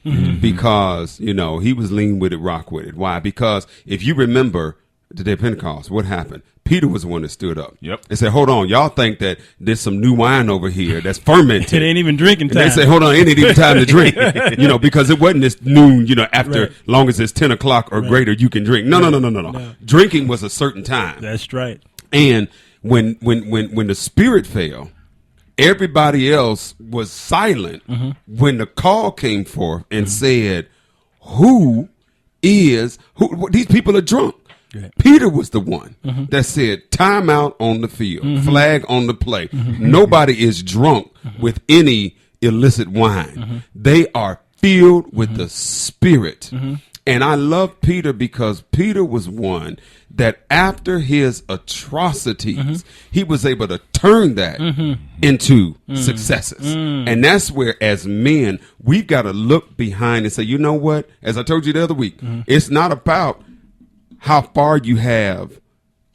Mm-hmm. Because, he was lean with it, rock with it. Why? Because if you remember the day of Pentecost, what happened? Peter was the one that stood up. Yep. They said, hold on, y'all think that there's some new wine over here that's fermented. It ain't even drinking time. And they said, hold on, it ain't even time to drink. Because it wasn't this noon, after long as it's 10 o'clock or greater, you can drink. No. Drinking was a certain time. That's right. And when the Spirit fell, everybody else was silent when the call came forth and said, these people are drunk. Right. Peter was the one that said, time out on the field, flag on the play. Nobody is drunk with any illicit wine. They are filled with the Spirit. And I love Peter because Peter was one that after his atrocities, he was able to turn that into successes. And that's where, as men, we've got to look behind and say, you know what? As I told you the other week, it's not about how far you have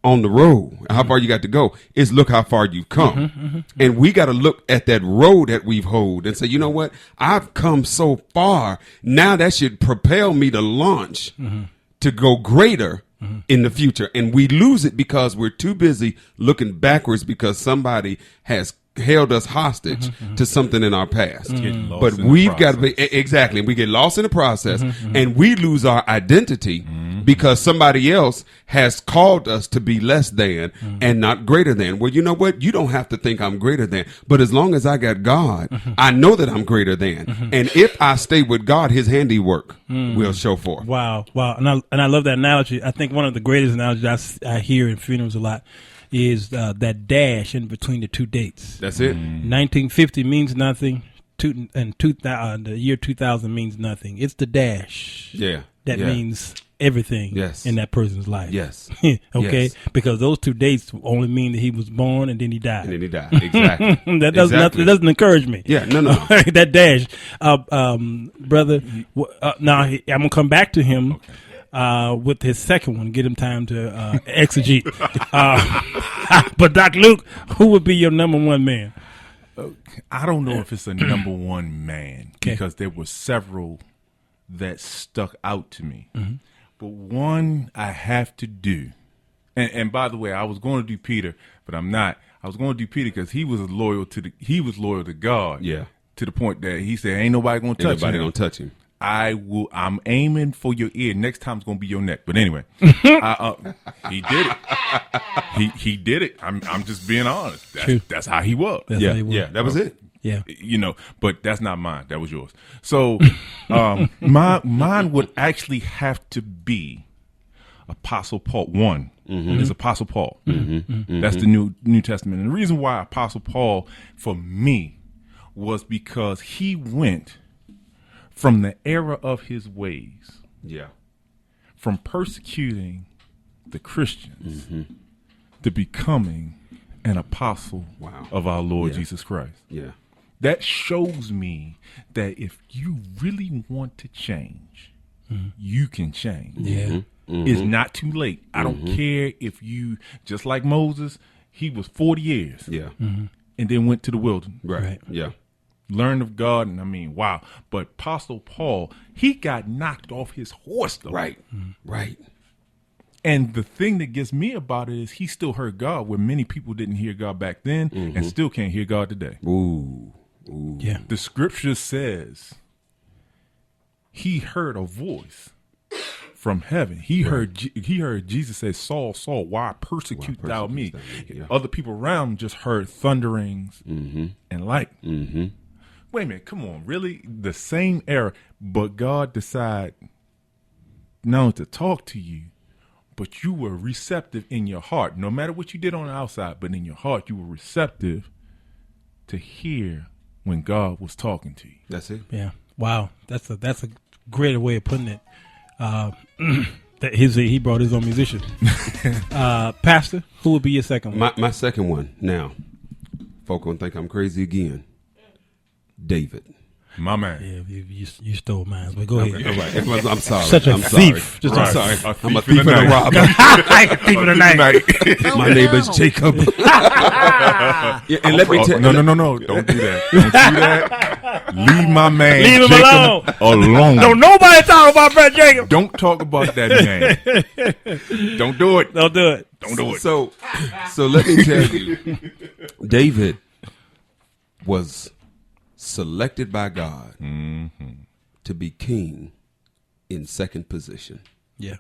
on the road, how far you got to go. It's look how far you've come. And we got to look at that road that we've hold and say, you know what? I've come so far. Now that should propel me to launch to go greater in the future. And we lose it because we're too busy looking backwards because somebody has held us hostage to something in our past. But we've got to be exactly. We get lost in the process and we lose our identity because somebody else has called us to be less than and not greater than. Well, you know what? You don't have to think I'm greater than, but as long as I got God, I know that I'm greater than. And if I stay with God, his handiwork will show forth. Wow. And I love that analogy. I think one of the greatest analogies I hear in funerals a lot is that dash in between the two dates. That's it. 1950 means nothing, the year 2000 means nothing. It's the dash. Yeah. That means everything in that person's life. Yes. Okay? Yes. Because those 2 dates only mean that he was born and then he died. Exactly. That doesn't encourage me. Yeah, no. That dash. Brother, now I'm going to come back to him. Okay. With his second one, get him time to exegete. But Dr. Luke, who would be your number one man? I don't know if it's a number one man because there were several that stuck out to me. But one I have to do, and by the way, I was going to do Peter, but I'm not. I was going to do Peter because he was loyal to God. Yeah. To the point that he said, "Ain't nobody going to touch him." Nobody going to touch him. I'm aiming for your ear. Next time it's gonna be your neck. But anyway, he did it. He did it. I'm just being honest. That's how he was. How he was. Yeah, that was it. Yeah. But that's not mine. That was yours. So mine would actually have to be Apostle Paul. One is Apostle Paul. That's the New Testament. And the reason why Apostle Paul for me was because he went from the error of his ways, from persecuting the Christians to becoming an apostle of our Lord Jesus Christ. Yeah. That shows me that if you really want to change, you can change. Yeah. It's not too late. I don't care if you, just like Moses, he was 40 years. Yeah. And then went to the wilderness. Right. Yeah. learned of God, and I mean, wow. But Apostle Paul, he got knocked off his horse, though. Right, right. And the thing that gets me about it is he still heard God where many people didn't hear God back then and still can't hear God today. Ooh. Yeah. The scripture says he heard a voice from heaven. He heard Jesus say, Saul, Saul, why persecute thou me? Yeah. Other people around him just heard thunderings and light. Wait a minute, come on, really? The same era, but God decided not only to talk to you, but you were receptive in your heart. No matter what you did on the outside, but in your heart, you were receptive to hear when God was talking to you. That's it. Yeah. Wow. That's a greater way of putting it. That he brought his own musician. Pastor, who would be your second one? My second one. Now, folk gonna think I'm crazy again. David. My man. Yeah, you stole mine, but go ahead. All right. I'm sorry. Such a thief. Sorry. I'm sorry. I'm a thief thief and a robber. A thief in the night. My neighbor's Jacob. And let me tell No. Don't do that. Don't do that. Leave my man. Leave him Jacob alone. Don't nobody talk about Brother Jacob. Don't talk about that man. Don't do it. Don't do it. Don't do it. So let me tell you, David was selected by God to be king in second position. Yeah.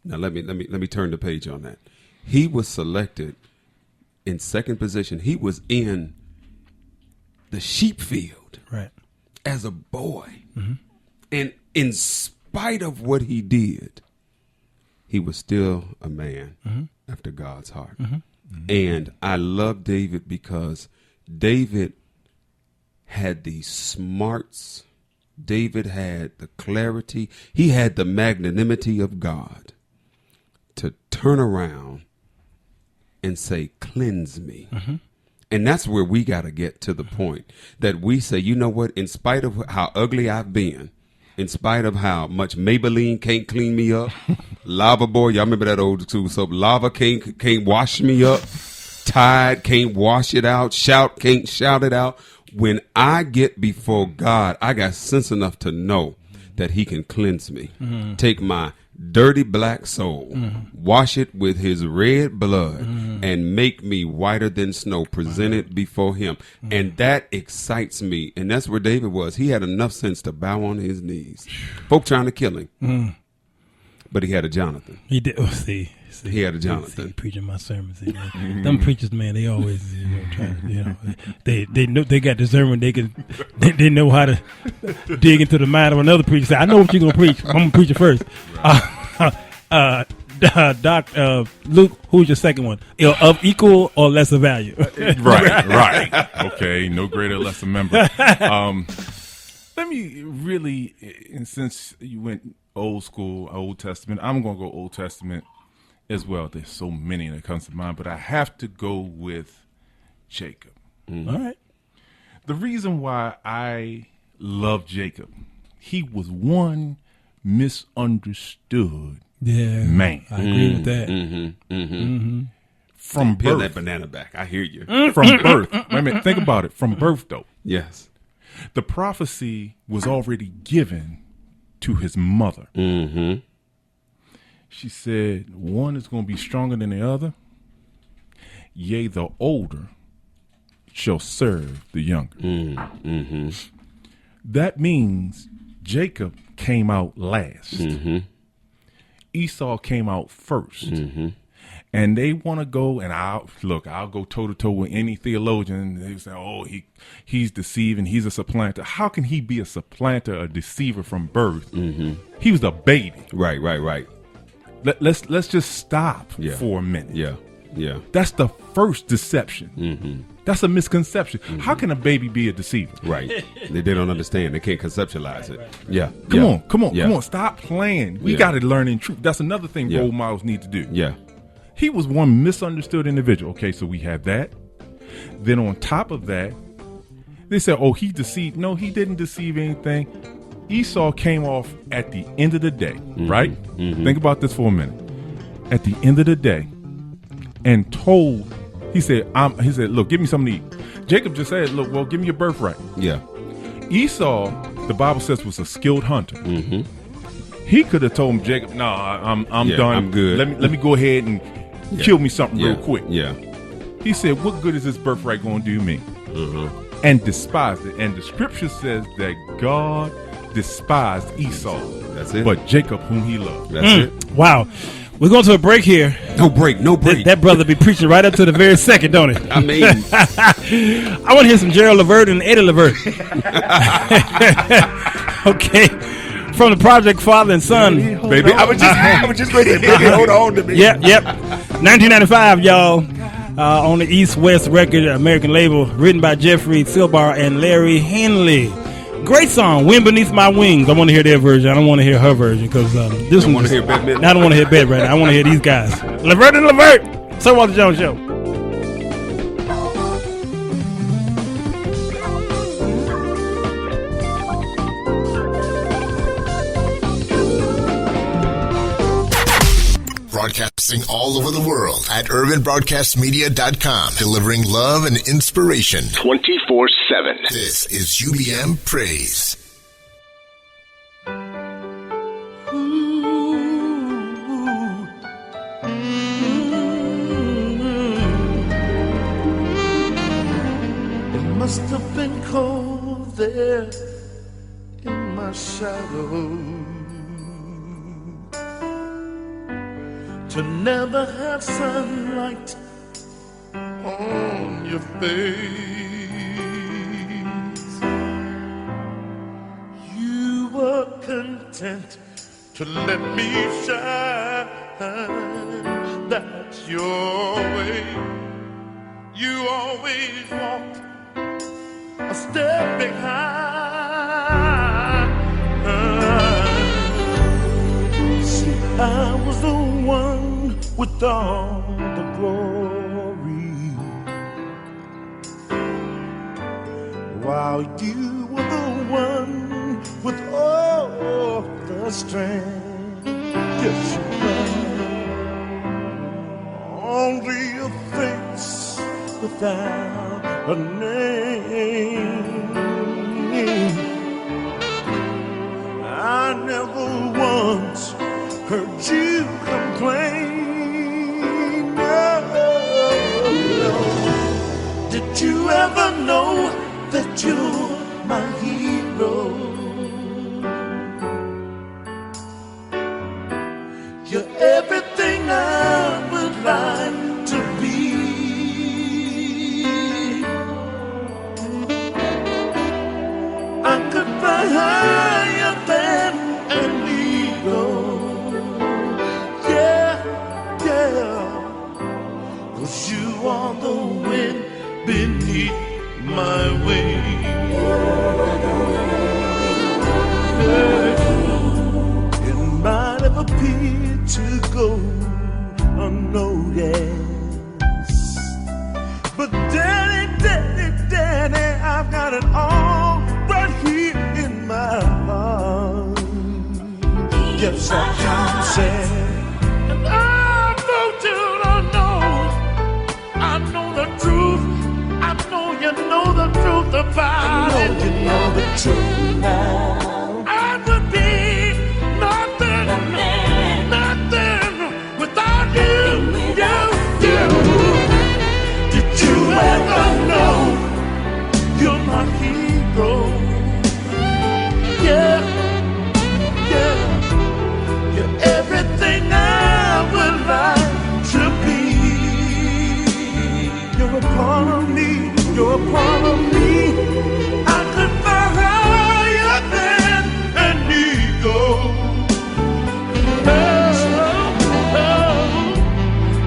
Now let me turn the page on that. He was selected in second position. He was in the sheep field, right, as a boy, and in spite of what he did, he was still a man after God's heart. And I love David because David had the smarts. David had the clarity. He had the magnanimity of God to turn around and say, cleanse me. And that's where we got to get to the point that we say, you know what, in spite of how ugly I've been, in spite of how much Maybelline can't clean me up, Lava Boy, y'all remember that old school soap, Lava can't wash me up, Tide can't wash it out, Shout can't shout it out. When I get before God, I got sense enough to know that he can cleanse me. Take my dirty black soul, wash it with his red blood, and make me whiter than snow, present it before him. And that excites me. And that's where David was. He had enough sense to bow on his knees. Folk trying to kill him. But he had a Jonathan. He did. See, he had a Jonathan. Preaching my sermons. Them preachers, man, they always try. They know they got discernment. They know how to dig into the mind of another preacher. Say, I know what you're gonna preach. I'm gonna preach it first. Doc Luke, who's your second one? Of equal or lesser value? Right. Okay, no greater or lesser member. Let me really, and since you went old school, Old Testament, I'm going to go Old Testament as well. There's so many that comes to mind, but I have to go with Jacob. All right. The reason why I love Jacob, he was one misunderstood man. I agree with that. From birth. Peel that banana back. I hear you. From birth. Wait a minute. Think about it. From birth, though. Yes. The prophecy was already given to his mother. She said, one is going to be stronger than the other. Yea, the older shall serve the younger. That means Jacob came out last. Esau came out first. And they want to go, and I'll go toe-to-toe with any theologian. They say, oh, he's deceiving, he's a supplanter. How can he be a supplanter, a deceiver from birth? He was a baby. Right. Let's just stop for a minute. Yeah. That's the first deception. That's a misconception. How can a baby be a deceiver? Right. They don't understand. They can't conceptualize it. Yeah. Come on. Stop playing. We got to learn in truth. That's another thing role models need to do. Yeah. He was one misunderstood individual. Okay, so we have that. Then on top of that, they said, oh, he deceived. No, he didn't deceive anything. Esau came off at the end of the day, right? Think about this for a minute. At the end of the day, and told, he said, look, give me something to eat. Jacob just said, look, well, give me your birthright. Yeah. Esau, the Bible says, was a skilled hunter. Mm-hmm. He could have told him, Jacob, no, I'm done. I'm good. Let me go ahead and kill me something real quick. Yeah. He said, what good is this birthright going to do me? Mm-hmm. And despised it. And the scripture says that God despised Esau. That's it. But Jacob, whom he loved. That's it. Wow. We're going to a break here. No break. That brother be preaching right up to the very second, don't he? I mean. I want to hear some Gerald Levert and Eddie Levert. Okay. From the Project Father and Son. Baby, I was just ready to baby, hold on to me. Yep. 1995, y'all. On the East West Record American label, written by Jeffrey Silbar and Larry Henley. Great song, Wind Beneath My Wings. I want to hear their version. I don't want to hear her version because this one. I don't want to hear Bette right now. I want to hear these guys. Levert and Levert. Sir Walter Jones Show. Broadcasting all over the world at urbanbroadcastmedia.com, delivering love and inspiration 24/7. This is UBM Praise. It must have been cold there in my shadow to never have sunlight on your face. You were content to let me shine. That's your way. You always walked a step behind. See, I was the one with all the glory, while you were the one with all the strength. Yes, you were. Only a face without a name. I never once heard you complain. No. Did you ever know that you're my hero? You're everything I would like to be. I could fly higher than an eagle. Yeah. 'Cause you are the wind beneath my wings. It might have appeared to go unnoticed, but Daddy, I've got it all right here in my heart. Yes, I can say, and I know you don't know. I know the truth. I know you know the truth about it. I know you know the truth now. I would be nothing without you. Did you ever know you're my hero? Yeah. You're everything I would like to be. You're a part of me. You're a part of me. I could fly higher than an eagle.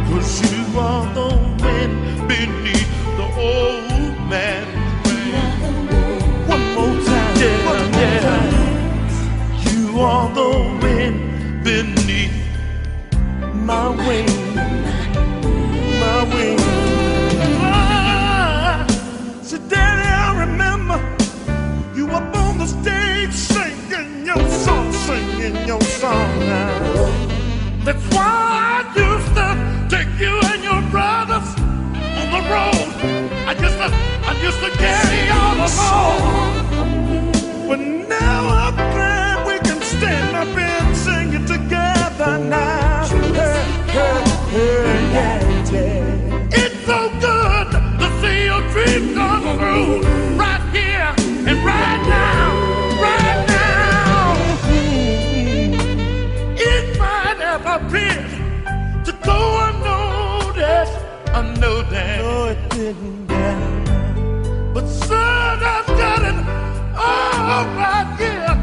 'Cause you are the wind beneath the old man's wing. One more time. Yeah. You are the wind beneath my wing. My wing. So Daddy, I remember you up on the stage singing your song now. That's why I used to take you and your brothers on the road. I used right here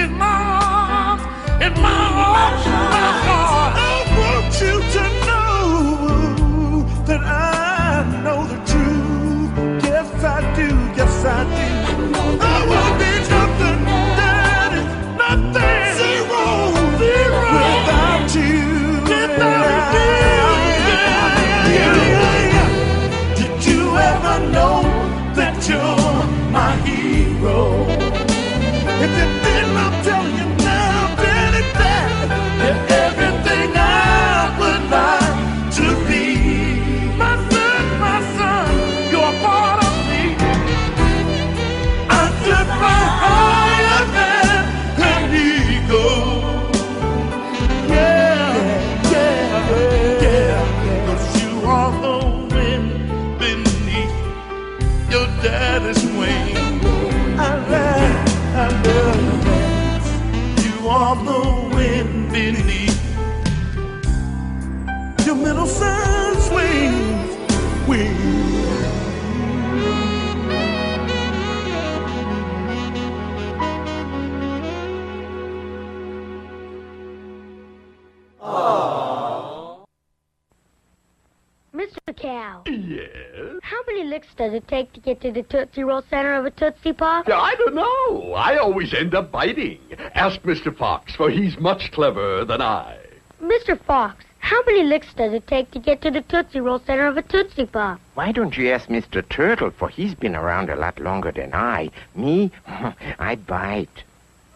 in my arms, in my arms, my heart. I want you to know that I know the truth. Yes, I do. Yes, I do. I will be nothing, daddy, nothing, zero, without you. Without you. Did you ever know that you're my hero? If you didn't, I'm telling you now, daddy, that you're everything I would like to be. My son, you're a part of me. I took my higher than an eagle. Yeah, yeah, yeah. 'Cause you are the wind beneath your daddy's wing. I love that. You are the wind beneath your middle-sized wings. Mr. Cow, Yes? how many licks does it take to get to the Tootsie Roll center of a Tootsie Pop? I don't know. I always end up biting. Ask Mr. Fox, for he's much cleverer than I. Mr. Fox, how many licks does it take to get to the Tootsie Roll center of a Tootsie Pop? Why don't you ask Mr. Turtle, for he's been around a lot longer than I. Me, I bite.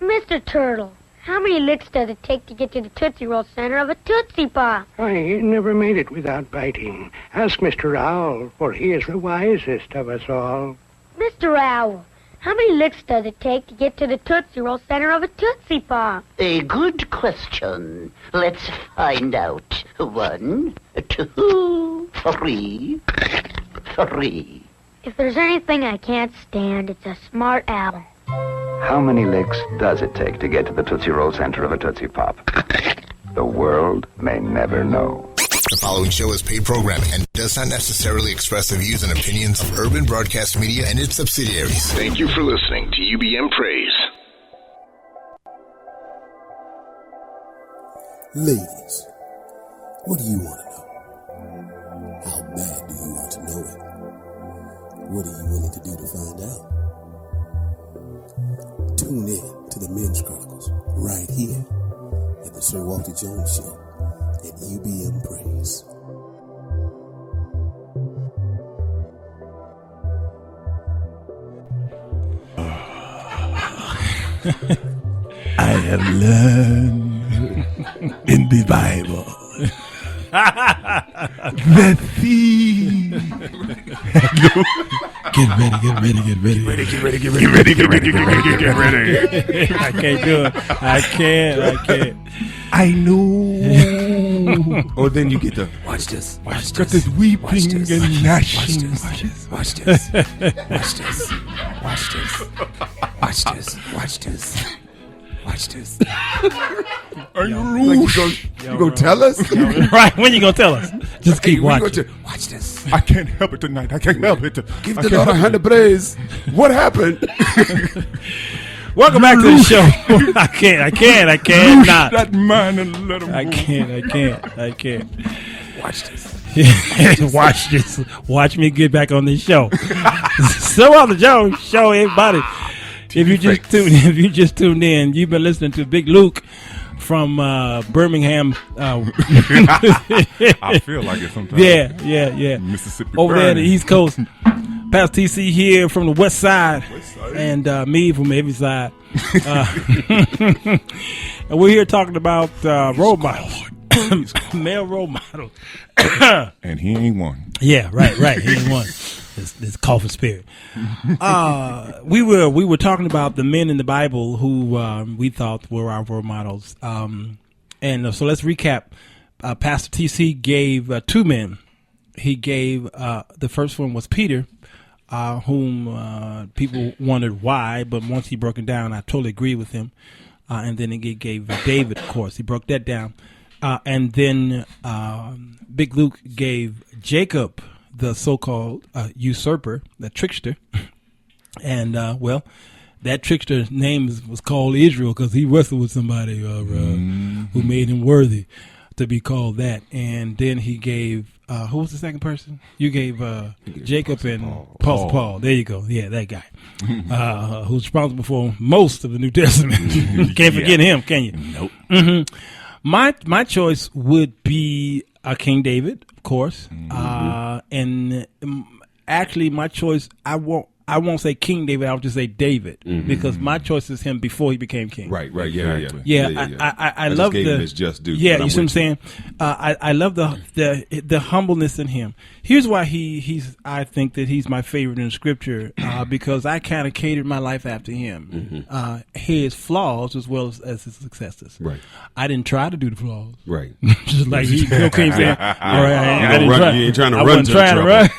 Mr. Turtle, how many licks does it take to get to the Tootsie Roll center of a Tootsie Pop? I never made it without biting. Ask Mr. Owl, for he is the wisest of us all. Mr. Owl, how many licks does it take to get to the Tootsie Roll center of a Tootsie Pop? A good question. Let's find out. 1, 2, 3. If there's anything I can't stand, it's a smart owl. How many licks does it take to get to the Tootsie Roll center of a Tootsie Pop? The world may never know. The following show is paid programming and does not necessarily express the views and opinions of Urban Broadcast Media and its subsidiaries. Thank you for listening to UBM Praise. Ladies, what do you want to know? How bad do you want to know it? What are you willing to do to find out? Tune in to the Men's Chronicles right here at the Sir Walter Jones Show at UBM Praise. I have learned in the Bible that thief. Get ready. I can't do it. I can't. I know. Or then you get the watch this. Got this weeping and gnashing. Watch this. Are you rude? You gonna tell us? Right, when you gonna tell us? Just keep watching. Watch this. I can't help it tonight. I can't help it. Give the Lord 100 praise. What happened? Welcome back to the show. I can't Loose not. that man and let him I go. can't. Watch this. Watch this. Watch me get back on this show. So on the Jones Show, everybody. If you just tuned in, you've been listening to Big Luke from Birmingham. I feel like it sometimes. Yeah. Mississippi over there on the burning. East Coast. Pastor TC here from the West Side, and me from every side. And we're here talking about role models, male role models. And he ain't one. Yeah, right. He ain't one. This coughing spirit. We were talking about the men in the Bible who we thought were our role models. And so let's recap. Pastor TC gave two men. He gave the first one was Peter, whom people wondered why, but once he broke it down, I totally agree with him. And then he gave David, of course. He broke that down. And then Big Luke gave Jacob, the so-called usurper, the trickster. And, that trickster's name was called Israel because he wrestled with somebody who made him worthy to be called that. And then he gave, who was the second person? You gave Jacob and Paul. There you go. Yeah, that guy. Who's responsible for most of the New Testament. You can't forget him, can you? Nope. Mm-hmm. My choice would be King David, of course. And actually, my choice, I won't say King David. I'll just say David because my choice is him before he became king. Right. Yeah. I love gave the him his just due. Yeah, you see what I'm saying? I love the humbleness in him. Here's why I think that he's my favorite in Scripture because I kind of catered my life after him. His flaws as well as his successes. Right. I didn't try to do the flaws. Right. Just like Bill King saying, all right, I didn't try. You ain't trying to I run wasn't to trying to run.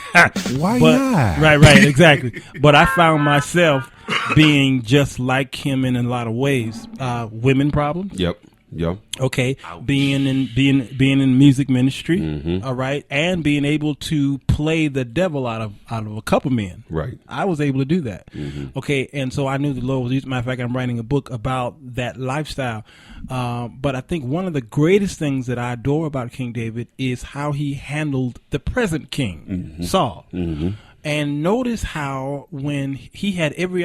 Why not? Right, exactly. But I found myself being just like him in a lot of ways. Women problems. Yep. Okay. Being in music ministry. All right, and being able to play the devil out of a couple men. Right. I was able to do that. Okay, and so I knew the Lord was using. Matter of fact, I'm writing a book about that lifestyle. But I think one of the greatest things that I adore about King David is how he handled the present king, Saul. And notice how when he had several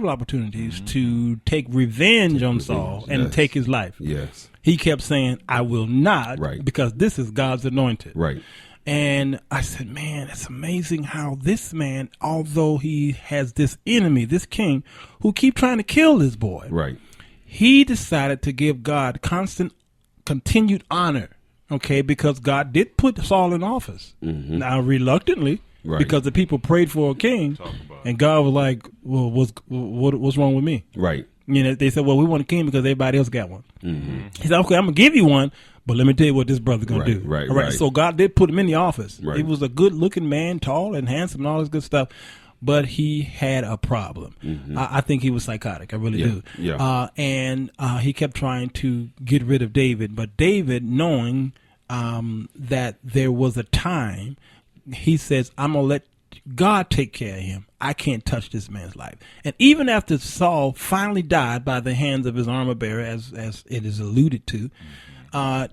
opportunities to take revenge on Saul and take his life. Yes. He kept saying, I will not, because this is God's anointed. Right. And I said, man, it's amazing how this man, although he has this enemy, this king, who keep trying to kill this boy. Right. He decided to give God continued honor. Okay, because God did put Saul in office. Now, reluctantly. Right. Because the people prayed for a king, and God was like, "Well, what's wrong with me?" Right. You know, they said, "Well, we want a king because everybody else got one." He said, "Okay, I'm gonna give you one, but let me tell you what this brother's gonna do." Right. All right. So God did put him in the office. Right. He was a good-looking man, tall and handsome, and all this good stuff. But he had a problem. I think he was psychotic. I really do. Yeah. And he kept trying to get rid of David, but David, knowing that there was a time. He says, I'm going to let God take care of him. I can't touch this man's life. And even after Saul finally died by the hands of his armor bearer, as it is alluded to,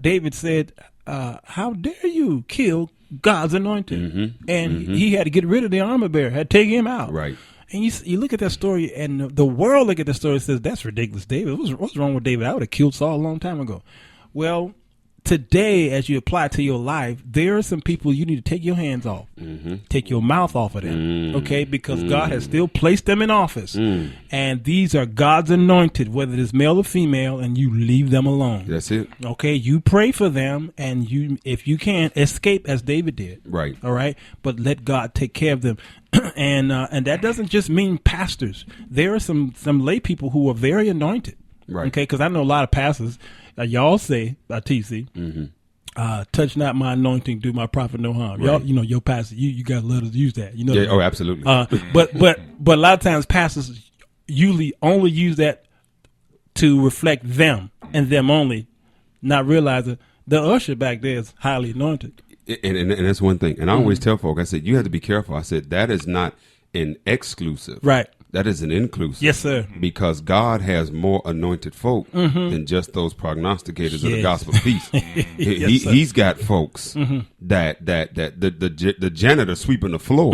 David said, how dare you kill God's anointed? And he had to get rid of the armor bearer, had to take him out. Right. And you look at that story, and the world look at the story and says, that's ridiculous, David. What's wrong with David? I would have killed Saul a long time ago. Well, today, as you apply it to your life, there are some people you need to take your hands off, take your mouth off of them, okay? Because God has still placed them in office, and these are God's anointed, whether it is male or female, and you leave them alone. That's it. Okay, you pray for them, and if you can, escape as David did. Right. All right, but let God take care of them. And that doesn't just mean pastors. There are some lay people who are very anointed. Right. Okay, because I know a lot of pastors. Y'all say, TC, touch not my anointing, do my prophet no harm. Right. Y'all, your pastor, you got to let us use that. You know. Yeah, absolutely. But a lot of times pastors usually only use that to reflect them and them only, not realizing the usher back there is highly anointed. And that's one thing. And I always tell folk, I said, you have to be careful. I said, that is not an exclusive. Right. That is an inclusive. Yes, sir. Because God has more anointed folk than just those prognosticators of the gospel of peace. He's got folks that the janitor sweeping the floor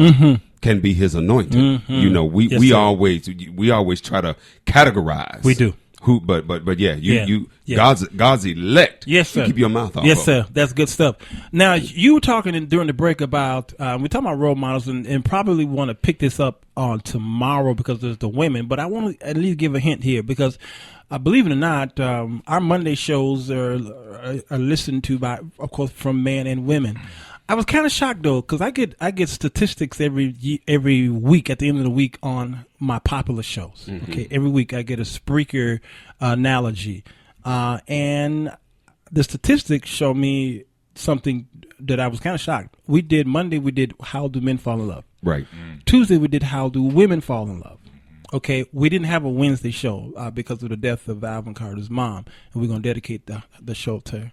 can be his anointed. You know, we always try to categorize. We do. God's elect. Yes, sir. You keep your mouth off. Yes, sir. That's good stuff. Now, you were talking during the break about we're talking about role models, and probably want to pick this up on tomorrow because there's the women. But I want to at least give a hint here because, believe it or not, our Monday shows are listened to by, of course, from men and women. I was kind of shocked though because I get statistics every week at the end of the week on my popular shows. Okay, every week I get a Spreaker analogy, and the statistics show me something that I was kind of shocked. Monday we did How Do Men Fall in Love? Right. Tuesday we did How Do Women Fall in Love? Okay, we didn't have a Wednesday show because of the death of Alvin Carter's mom, and we're going to dedicate the show to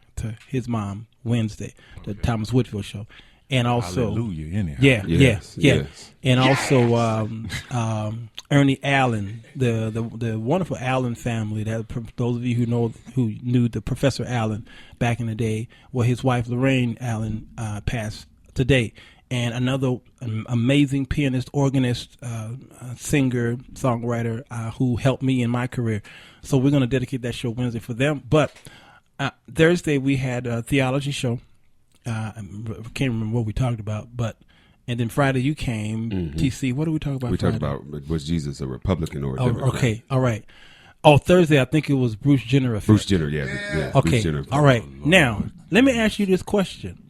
his mom Wednesday, the Thomas Whitfield show. and also Hallelujah, anyhow. Yeah. And also Ernie Allen, the wonderful Allen family. That for those of you who knew the Professor Allen back in the day, well, his wife Lorraine Allen passed today. And another amazing pianist, organist, singer, songwriter who helped me in my career. So we're going to dedicate that show Wednesday for them. But Thursday we had a theology show. I can't remember what we talked about, and then Friday you came. TC, what did we talk about? We Friday? talked about, was Jesus a Republican or a Democrat? Okay, all right. Oh, Thursday I think it was Bruce Jenner effect. Bruce Jenner, yeah. Okay, Bruce Jenner. all right. Now let me ask you this question.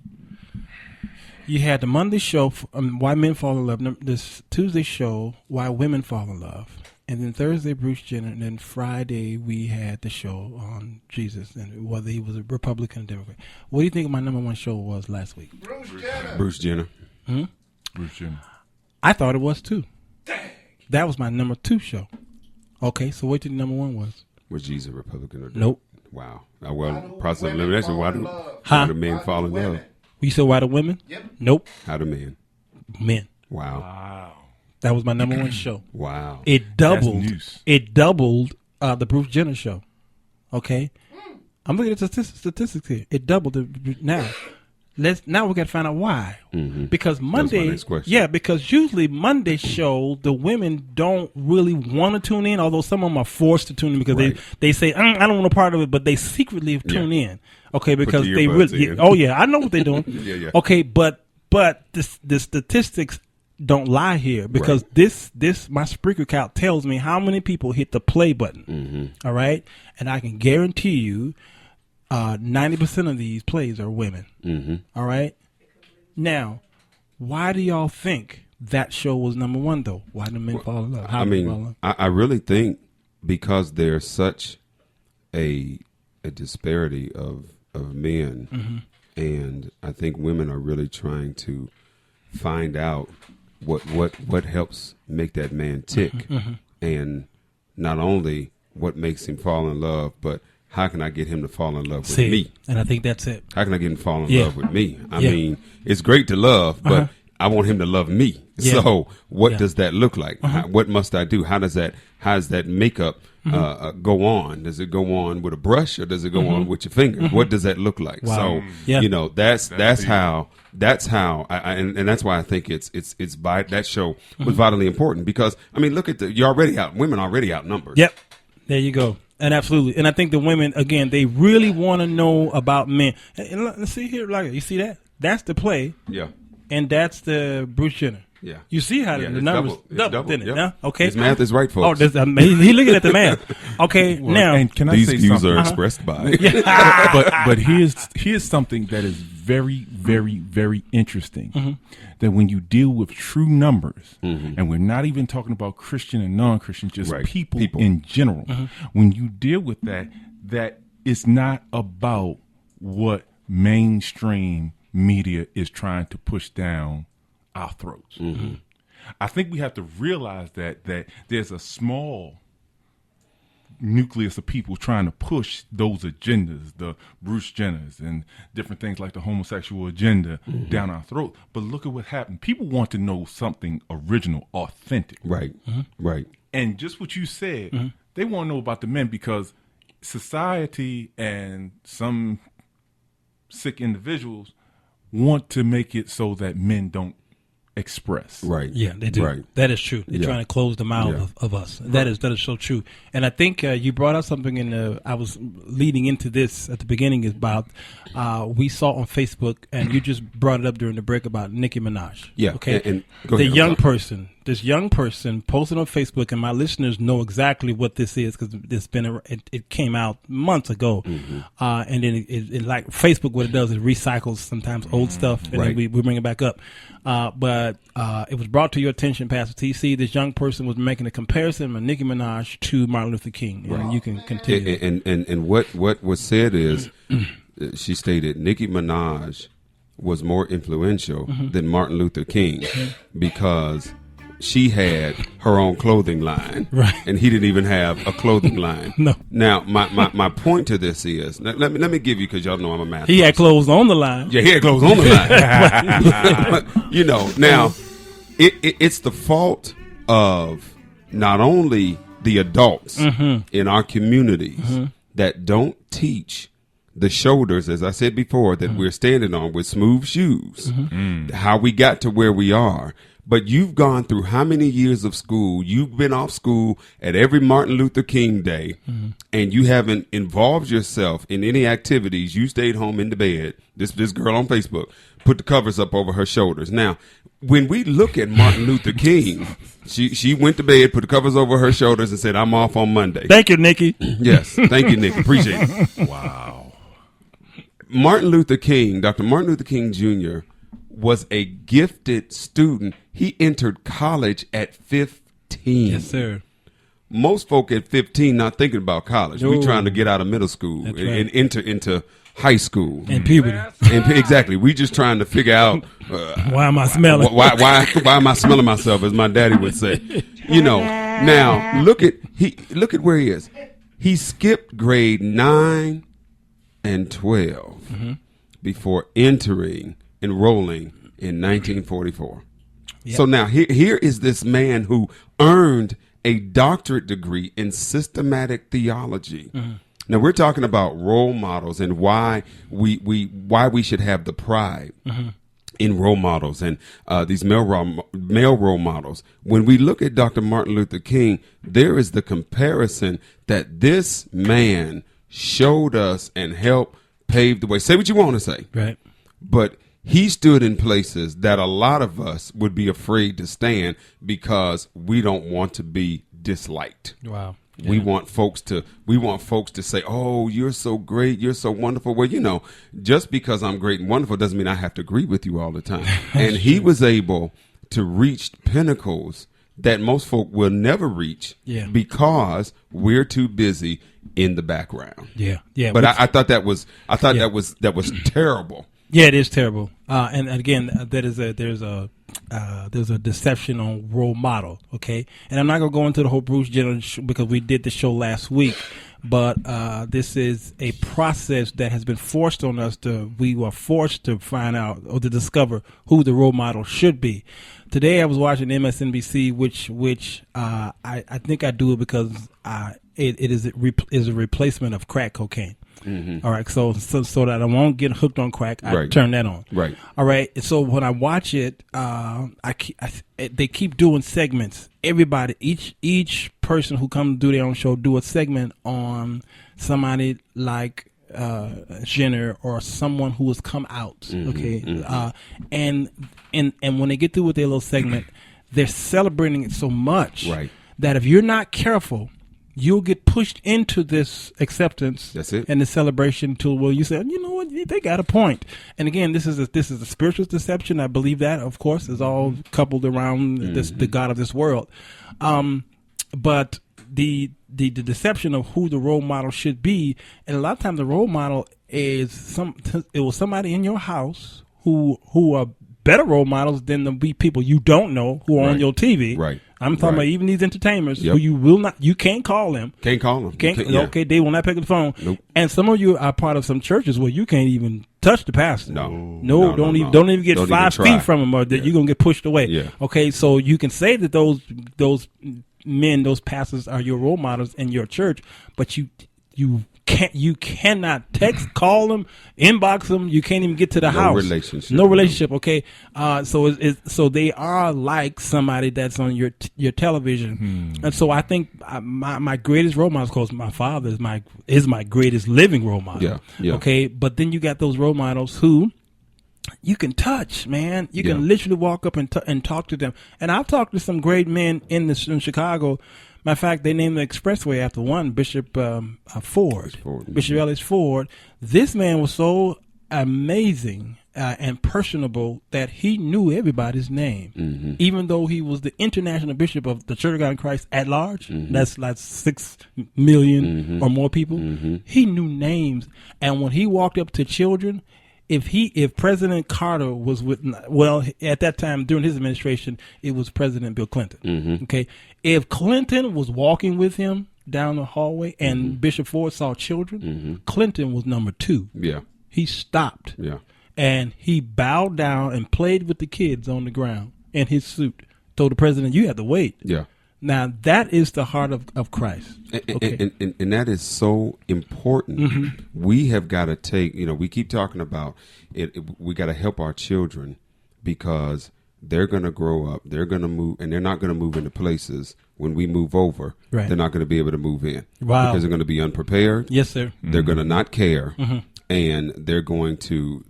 You had the Monday show, Why Men Fall in Love. This Tuesday show, Why Women Fall in Love. And then Thursday, Bruce Jenner. And then Friday, we had the show on Jesus and whether he was a Republican or Democrat. What do you think my number one show was last week? Bruce Jenner. Bruce Jenner. I thought it was too. Dang. That was my number 2 show. Okay, so what do you think number 1 was? Was Jesus a Republican or Democrat? Nope. Wow. Well, process of elimination. Why do men fall in love? You said why the women? Yep. Nope. How do men? Men. Wow. That was my number 1 show. Wow. It doubled. It doubled the Bruce Jenner show. Okay. I'm looking at the statistics here. It doubled it now. Now we got to find out why. Because Monday, because usually Monday show the women don't really want to tune in, although some of them are forced to tune in because they say I don't want a part of it, but they secretly tune in. Okay, because they really. I know what they're doing. Okay, but the statistics don't lie here because this my Spreaker count tells me how many people hit the play button. All right, and I can guarantee you. 90% of these plays are women. All right. Now, why do y'all think that show was number 1 though? Why do men fall in love? How do men fall in love? I really think because there's such a disparity of men, and I think women are really trying to find out what helps make that man tick, and not only what makes him fall in love, but how can I get him to fall in love with me? And I think that's it. How can I get him to fall in love with me? I mean, it's great to love, but I want him to love me. So what does that look like? What must I do? How does that makeup go on? Does it go on with a brush or does it go on with your finger? What does that look like? So, that's how and that's why I think it's by that show was vitally important because I mean, look at women already outnumbered. Yep. There you go. And absolutely. And I think the women, again, they really want to know about men. And let's see here, like you see that? That's the play. Yeah. And that's the Bruce Jenner. Yeah. You see how the numbers doubled, didn't it? Yeah. Okay. His math is right, folks. Oh, he looking at the math. Okay, now. And can I these say views something? are expressed by. but here's something that is very, very, very interesting. That when you deal with true numbers, and we're not even talking about Christian and non-Christian, just people in general, when you deal with that it's not about what mainstream media is trying to push down our throats. I think we have to realize that there's a small nucleus of people trying to push those agendas, the Bruce Jenners and different things like the homosexual agenda down our throat. But look at what happened. People want to know something original, authentic. Right. Right. And just what you said, they want to know about the men because society and some sick individuals want to make it so that men don't express. Right. Yeah, they do. Right. That is true. They're trying to close the mouth of us. That is so true. And I think you brought up something I was leading into this at the beginning is about we saw on Facebook and you just brought it up during the break about Nicki Minaj. Yeah. Okay. And this young person posted on Facebook, and my listeners know exactly what this is because it came out months ago. And then it like Facebook, what it does is recycles sometimes old stuff and then we bring it back up. But it was brought to your attention, Pastor TC. This young person was making a comparison of Nicki Minaj to Martin Luther King, and you can continue. And what was said is, she stated Nicki Minaj was more influential than Martin Luther King because she had her own clothing line, right? And he didn't even have a clothing line. No. Now, my point to this is, let me give you, because y'all know I'm a math. He had clothes on the line. Yeah, he had clothes on the line. You know, now it's the fault of not only the adults in our communities that don't teach the shoulders, as I said before, that we're standing on with smooth shoes, how we got to where we are. But you've gone through how many years of school? You've been off school at every Martin Luther King Day, and you haven't involved yourself in any activities. You stayed home in the bed. This girl on Facebook put the covers up over her shoulders. Now, when we look at Martin Luther King, she went to bed, put the covers over her shoulders, and said, "I'm off on Monday." Thank you, Nikki. Yes, thank you, Nikki. Appreciate it. Wow. Martin Luther King, Dr. Martin Luther King Jr., was a gifted student. He entered college at 15. Yes, sir. Most folk at 15 not thinking about college. We're trying to get out of middle school and enter into high school. And puberty. Exactly. We just trying to figure out why am I smelling? Why am I smelling myself, as my daddy would say. You know, now look at where he is. He skipped grade 9 and 12 before enrolling in 1944. Yep. So now here is this man who earned a doctorate degree in systematic theology. Now we're talking about role models and why we should have the pride in role models and these male role models. When we look at Dr. Martin Luther King, there is the comparison that this man showed us and helped pave the way. Say what you want to say. Right. But he stood in places that a lot of us would be afraid to stand because we don't want to be disliked. Wow. Yeah. We want folks to say, "Oh, you're so great, you're so wonderful." Well, you know, just because I'm great and wonderful doesn't mean I have to agree with you all the time. And he was able to reach pinnacles that most folk will never reach because we're too busy in the background. Yeah. Yeah. But I thought that was terrible. Yeah, it is terrible. And again, there's a deception on role model. Okay, and I'm not gonna go into the whole Bruce Jenner because we did the show last week. But this is a process that has been forced on us. We were forced to find out or to discover who the role model should be. Today, I was watching MSNBC, which I think I do it because it is a replacement of crack cocaine. All right, so that I won't get hooked on crack, I turn that on. Right. All right. So when I watch it, they keep doing segments. Everybody, each person who comes to do their own show, do a segment on somebody like Jenner or someone who has come out. Okay. And when they get through with their little segment, they're celebrating it so much that if you're not careful, you'll get pushed into this acceptance and the celebration tool where you say, you know what, they got a point. And again, this is a spiritual deception. I believe that, of course, is all coupled around the God of this world. But the deception of who the role model should be, and a lot of times the role model is somebody in your house who are better role models than the people you don't know who are on your TV. Right. I'm talking about even these entertainers who you can't call them. Can't call them. Okay, they will not pick up the phone. Nope. And some of you are part of some churches where you can't even touch the pastor. No, don't even get 5 feet from him, or that you're gonna get pushed away. Yeah. Okay, so you can say that those men, those pastors are your role models in your church, but you cannot text, call them, inbox them. You can't even get to the house. No relationship. Okay. So they are like somebody that's on your television. And so I think my greatest role model, of course, my father is my greatest living role model. Yeah. Okay. But then you got those role models who you can touch, man. You can literally walk up and talk to them. And I've talked to some great men in Chicago. Matter of fact, they named the expressway after one, Bishop Ford. Bishop Ellis Ford. This man was so amazing and personable that he knew everybody's name, even though he was the international bishop of the Church of God in Christ at large. That's like 6 million or more people. He knew names, and when he walked up to children, if President Carter was with, well, at that time during his administration, it was President Bill Clinton. Mm-hmm. Okay, if Clinton was walking with him down the hallway and Bishop Ford saw children, Clinton was number 2. Yeah, he stopped. Yeah, and he bowed down and played with the kids on the ground in his suit. Told the president, "You have to wait." Yeah. Now that is the heart of Christ. Okay. And that is so important. We have got to take, we keep talking about it. We got to help our children because they're going to grow up. They're going to move, and they're not going to move into places when we move over. Right. They're not going to be able to move in. Wow. Because they're going to be unprepared. Yes, sir. They're going to not care. And they're going to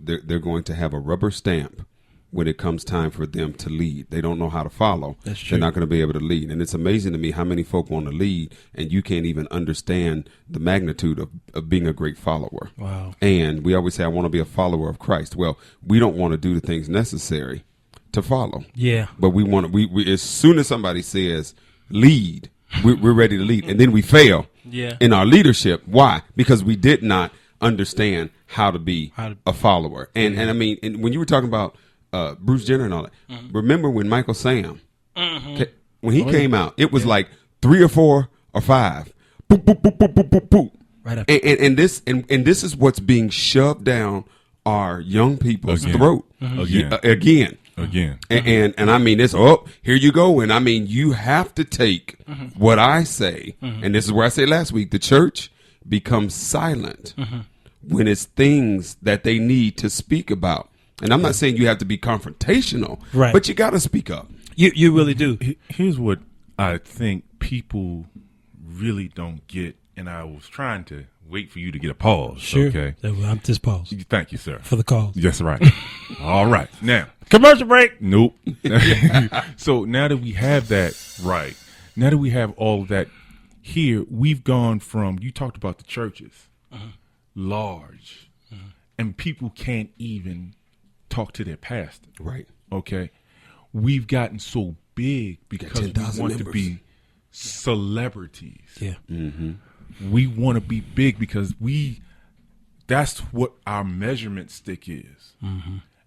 have a rubber stamp when it comes time for them to lead. They don't know how to follow. That's true. They're not going to be able to lead. And it's amazing to me how many folk want to lead and you can't even understand the magnitude of being a great follower. Wow. And we always say, I want to be a follower of Christ. Well, we don't want to do the things necessary to follow. Yeah. But we want to, we as soon as somebody says lead, we're ready to lead. And then we fail in our leadership. Why? Because we did not understand how to be a follower. And I mean, and when you were talking about Bruce Jenner and all that. Remember when Michael Sam, when he came out, it was like 3 or 4 or 5. Boop, boop, boop, boop, boop, boop, boop. Right up. And this is what's being shoved down our young people's throat again. And I mean, it's here you go. And I mean, you have to take what I say, and this is where I said last week, the church becomes silent when it's things that they need to speak about. And I'm not saying you have to be confrontational, right? But you got to speak up. You really do. Here's what I think people really don't get, and I was trying to wait for you to get a pause. Sure. Okay. I'm just paused. Thank you, sir. For the call. That's right. All right. Now. Commercial break. Nope. So now that we have that right, now that we have all of that here, we've gone from, you talked about the churches, large, and people can't even talk to their pastor. Right. Okay. We've gotten so big because we want to be celebrities. Yeah. We want to be big because that's what our measurement stick is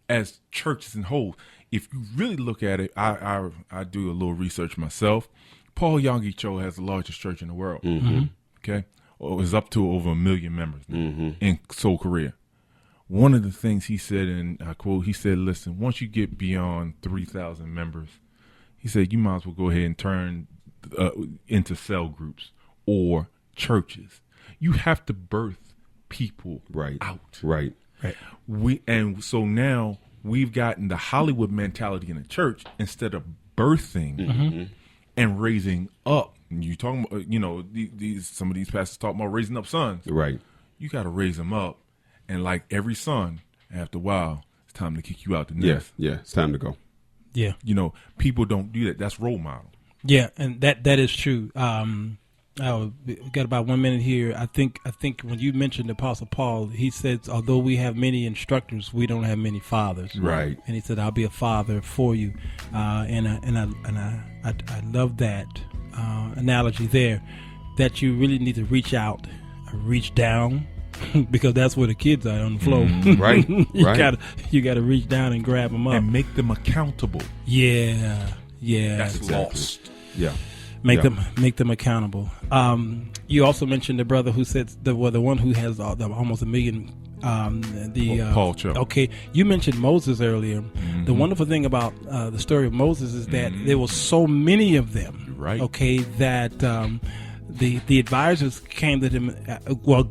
as churches and whole. If you really look at it, I do a little research myself. Paul Yonggi Cho has the largest church in the world. Okay. It was up to over 1 million members in Seoul, Korea. One of the things he said, and I quote, he said, listen, once you get beyond 3,000 members, he said, you might as well go ahead and turn into cell groups or churches. You have to birth people out. Right. So now we've gotten the Hollywood mentality in the church instead of birthing and raising up. And you talking about, some of these pastors talk about raising up sons. Right. You got to raise them up. And like every son, after a while, it's time to kick you out the nest. Yeah, it's time to go. Yeah. People don't do that. That's role model. Yeah, and that is true. We got about 1 minute here. I think when you mentioned the Apostle Paul, he said, although we have many instructors, we don't have many fathers. Right. And he said, I'll be a father for you. And I love that analogy there, that you really need to reach out, reach down. Because that's where the kids are, on the floor. Right. You gotta reach down and grab them up and make them accountable. Yeah. That's lost. Yeah. Make them accountable. You also mentioned the brother who said the one who has almost 1 million. Paul Cho. Okay, you mentioned Moses earlier. The wonderful thing about the story of Moses is that there were so many of them. Right. Okay, that. The advisors came to him.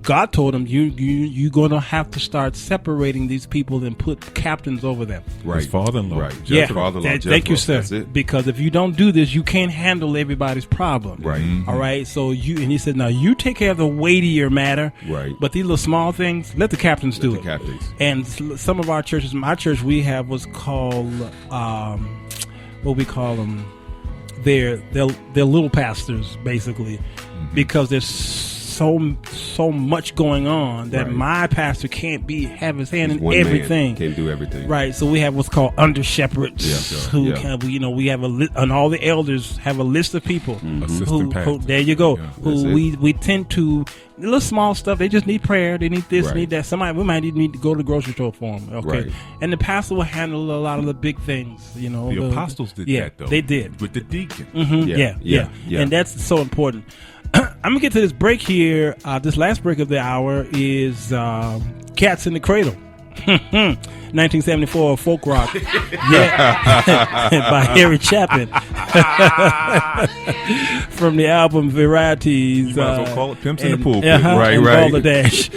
God told him, you're going to have to start separating these people and put captains over them. Right. His father-in-law. Right. Yeah. Father-in-law, Thank you, sir. That's it. Because if you don't do this, you can't handle everybody's problem. Right. All right. So and he said, now you take care of the weightier matter. Right. But these little small things, let the captains do it. Captains. And some of our churches, my church we have was called, what we call them, they're little pastors basically. Because there's so much going on that my pastor can't have his hand in everything. Can't do everything. Right. So we have what's called under shepherds who we have and all the elders have a list of people who there you go. Who we tend to little small stuff. They just need prayer. They need this, need that. We might need to go to the grocery store for them. Okay. Right. And the pastor will handle a lot of the big things. The apostles did that though. They did with the deacon. Mm-hmm. And that's so important. I'm gonna get to this break here. This last break of the hour is Cats in the Cradle. 1974 folk rock, by Harry Chapin, from the album Varieties. You might as well call it Pimps in the Pulpit, right? Balderdash.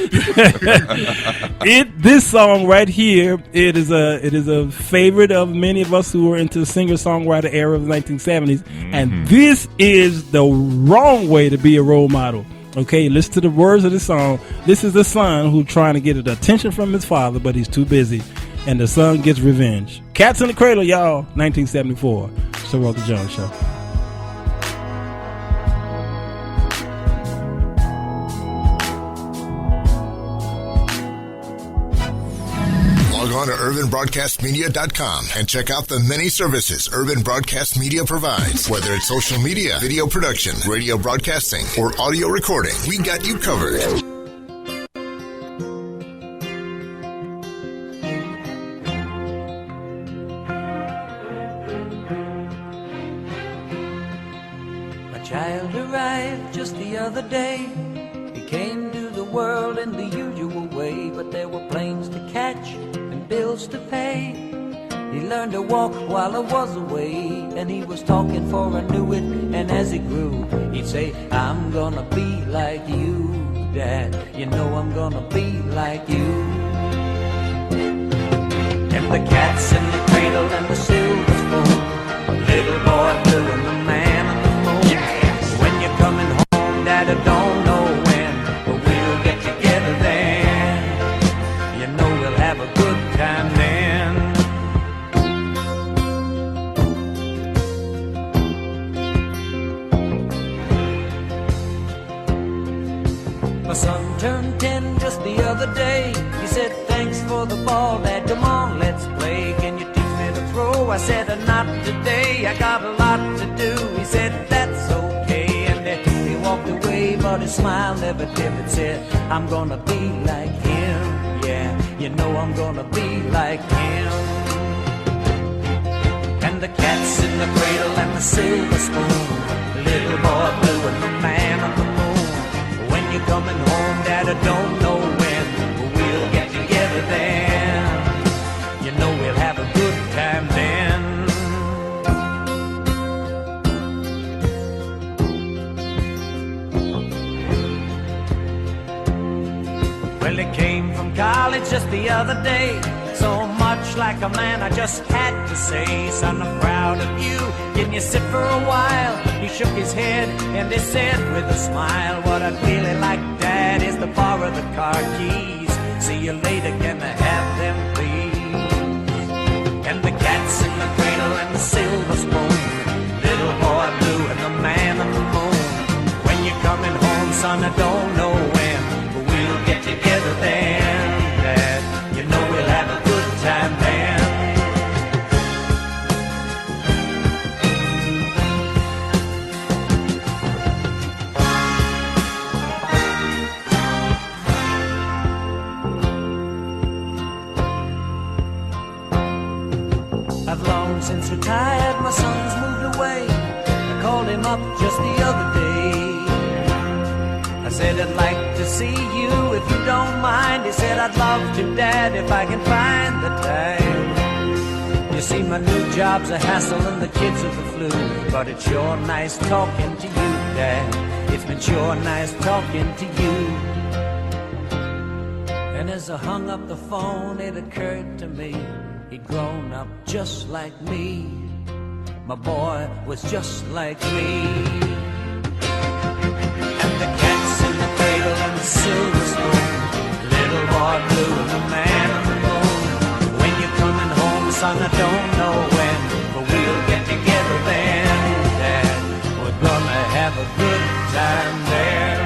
This song right here, it is a favorite of many of us who were into the singer-songwriter era of the 1970s, and this is the wrong way to be a role model. Okay, listen to the words of the song. This is the son who's trying to get the attention from his father, but he's too busy. And the son gets revenge. Cats in the Cradle, y'all. 1974. Sir Walter Jones Show. Log on to urbanbroadcastmedia.com and check out the many services Urban Broadcast Media provides. Whether it's social media, video production, radio broadcasting, or audio recording, we got you covered. A child arrived just the other day. He came to the world in the usual way, but there were planes to catch and bills to pay. He learned to walk while I was away, and he was talking for I knew it. And as he grew, he'd say, I'm gonna be like you, Dad. You know I'm gonna be like you. And the cat's in the cradle and the silver spoon, little boy blue and the man on the moon. Yes. When you're coming home, Dad, I don't know when, but we'll get together then. You know we'll have a good time then. My son turned 10 just the other day. He said, thanks for the ball, Dad, come on, let's play. Can you teach me to throw? I said, not today, I got a lot to do. He said, that's okay, and he walked away, but his smile never dimmed. Said, I'm gonna be like him, yeah, you know I'm gonna be like him. And the cat's in the cradle and the silver spoon, little boy blue and the man on the moon. When you're coming home, Dad, I don't know when, but we'll get together then. You know we'll have a good time then. Well, he came from college just the other day, so much like a man I just had to say, son, I'm proud of you, can you sit for a while? He shook his head and he said with a smile, what I'd really like, Dad, is to borrow the car keys. See you later, can I have them please? And the cat's in the cradle and the silver spoon, little boy blue and the man on the moon. When you're coming home, son, I don't know when, but we'll get together then, Dad. You know we'll have a good time then. I've long since retired, my son's moved away. I called him up just the other day. I said, I'd like to see you if you don't mind. He said, I'd love to, Dad, if I can find the time. You see, my new job's a hassle and the kids are the flu, but it's sure nice talking to you, Dad. It's been sure nice talking to you. And as I hung up the phone, it occurred to me, he'd grown up just like me. My boy was just like me. And the cat's in the cradle and the silver spoon, little boy blue and the man on the moon. When you're coming home, son, I don't know when, but we'll get together then, Dad. We're gonna have a good time there.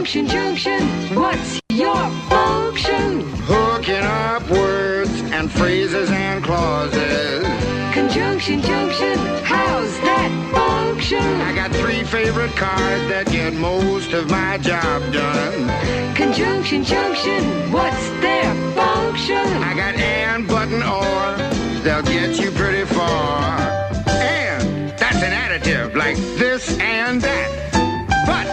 Conjunction, junction, what's your function? Hooking up words and phrases and clauses. Conjunction, junction, how's that function? I got 3 favorite cards that get most of my job done. Conjunction, junction, what's their function? I got and, but, and, or, they'll get you pretty far. And, that's an additive, like this and that. But,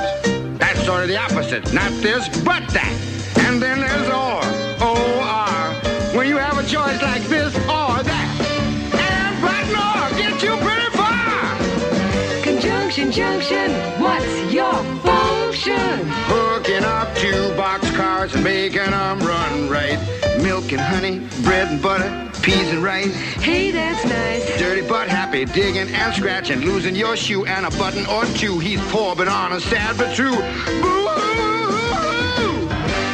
that's sort of the opposite, not this, but that. And then there's or, O-R, when you have a choice like this or that. And, but, and, or, get you pretty far. Conjunction, junction, what's your function? Hooking up 2 boxcars and making them run right. Milk and honey, bread and butter, peas and rice. Hey, that's nice. Dirty but happy, digging and scratching, losing your shoe and a button or 2. He's poor but honest, sad but true. Boo-hoo!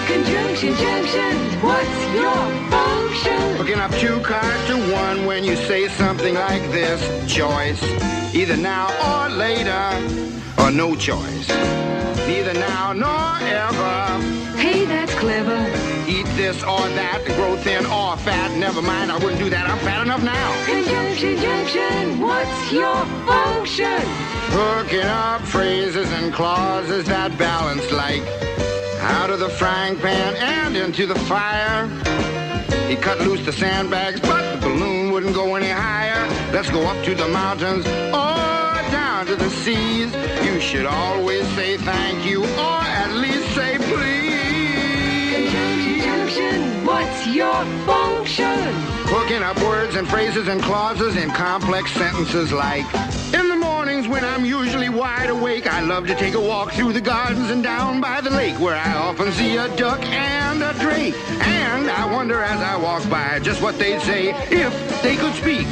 Conjunction, junction, what's your function? Hooking up 2 cards to 1 when you say something like this. Choice, either now or later, or no choice. Neither now nor ever. Hey, that's clever. Eat this or that, grow thin or fat. Never mind, I wouldn't do that. I'm fat enough now. Conjunction, junction, what's your function? Hooking up phrases and clauses that balance like out of the frying pan and into the fire. He cut loose the sandbags, but the balloon wouldn't go any higher. Let's go up to the mountains or down to the seas. You should always say thank you or at least say please. Conjunction, junction, what's your function? Hooking up words and phrases and clauses in complex sentences like, in the mornings when I'm usually wide awake, I love to take a walk through the gardens and down by the lake, where I often see a duck and a drake. And I wonder as I walk by just what they'd say if they could speak.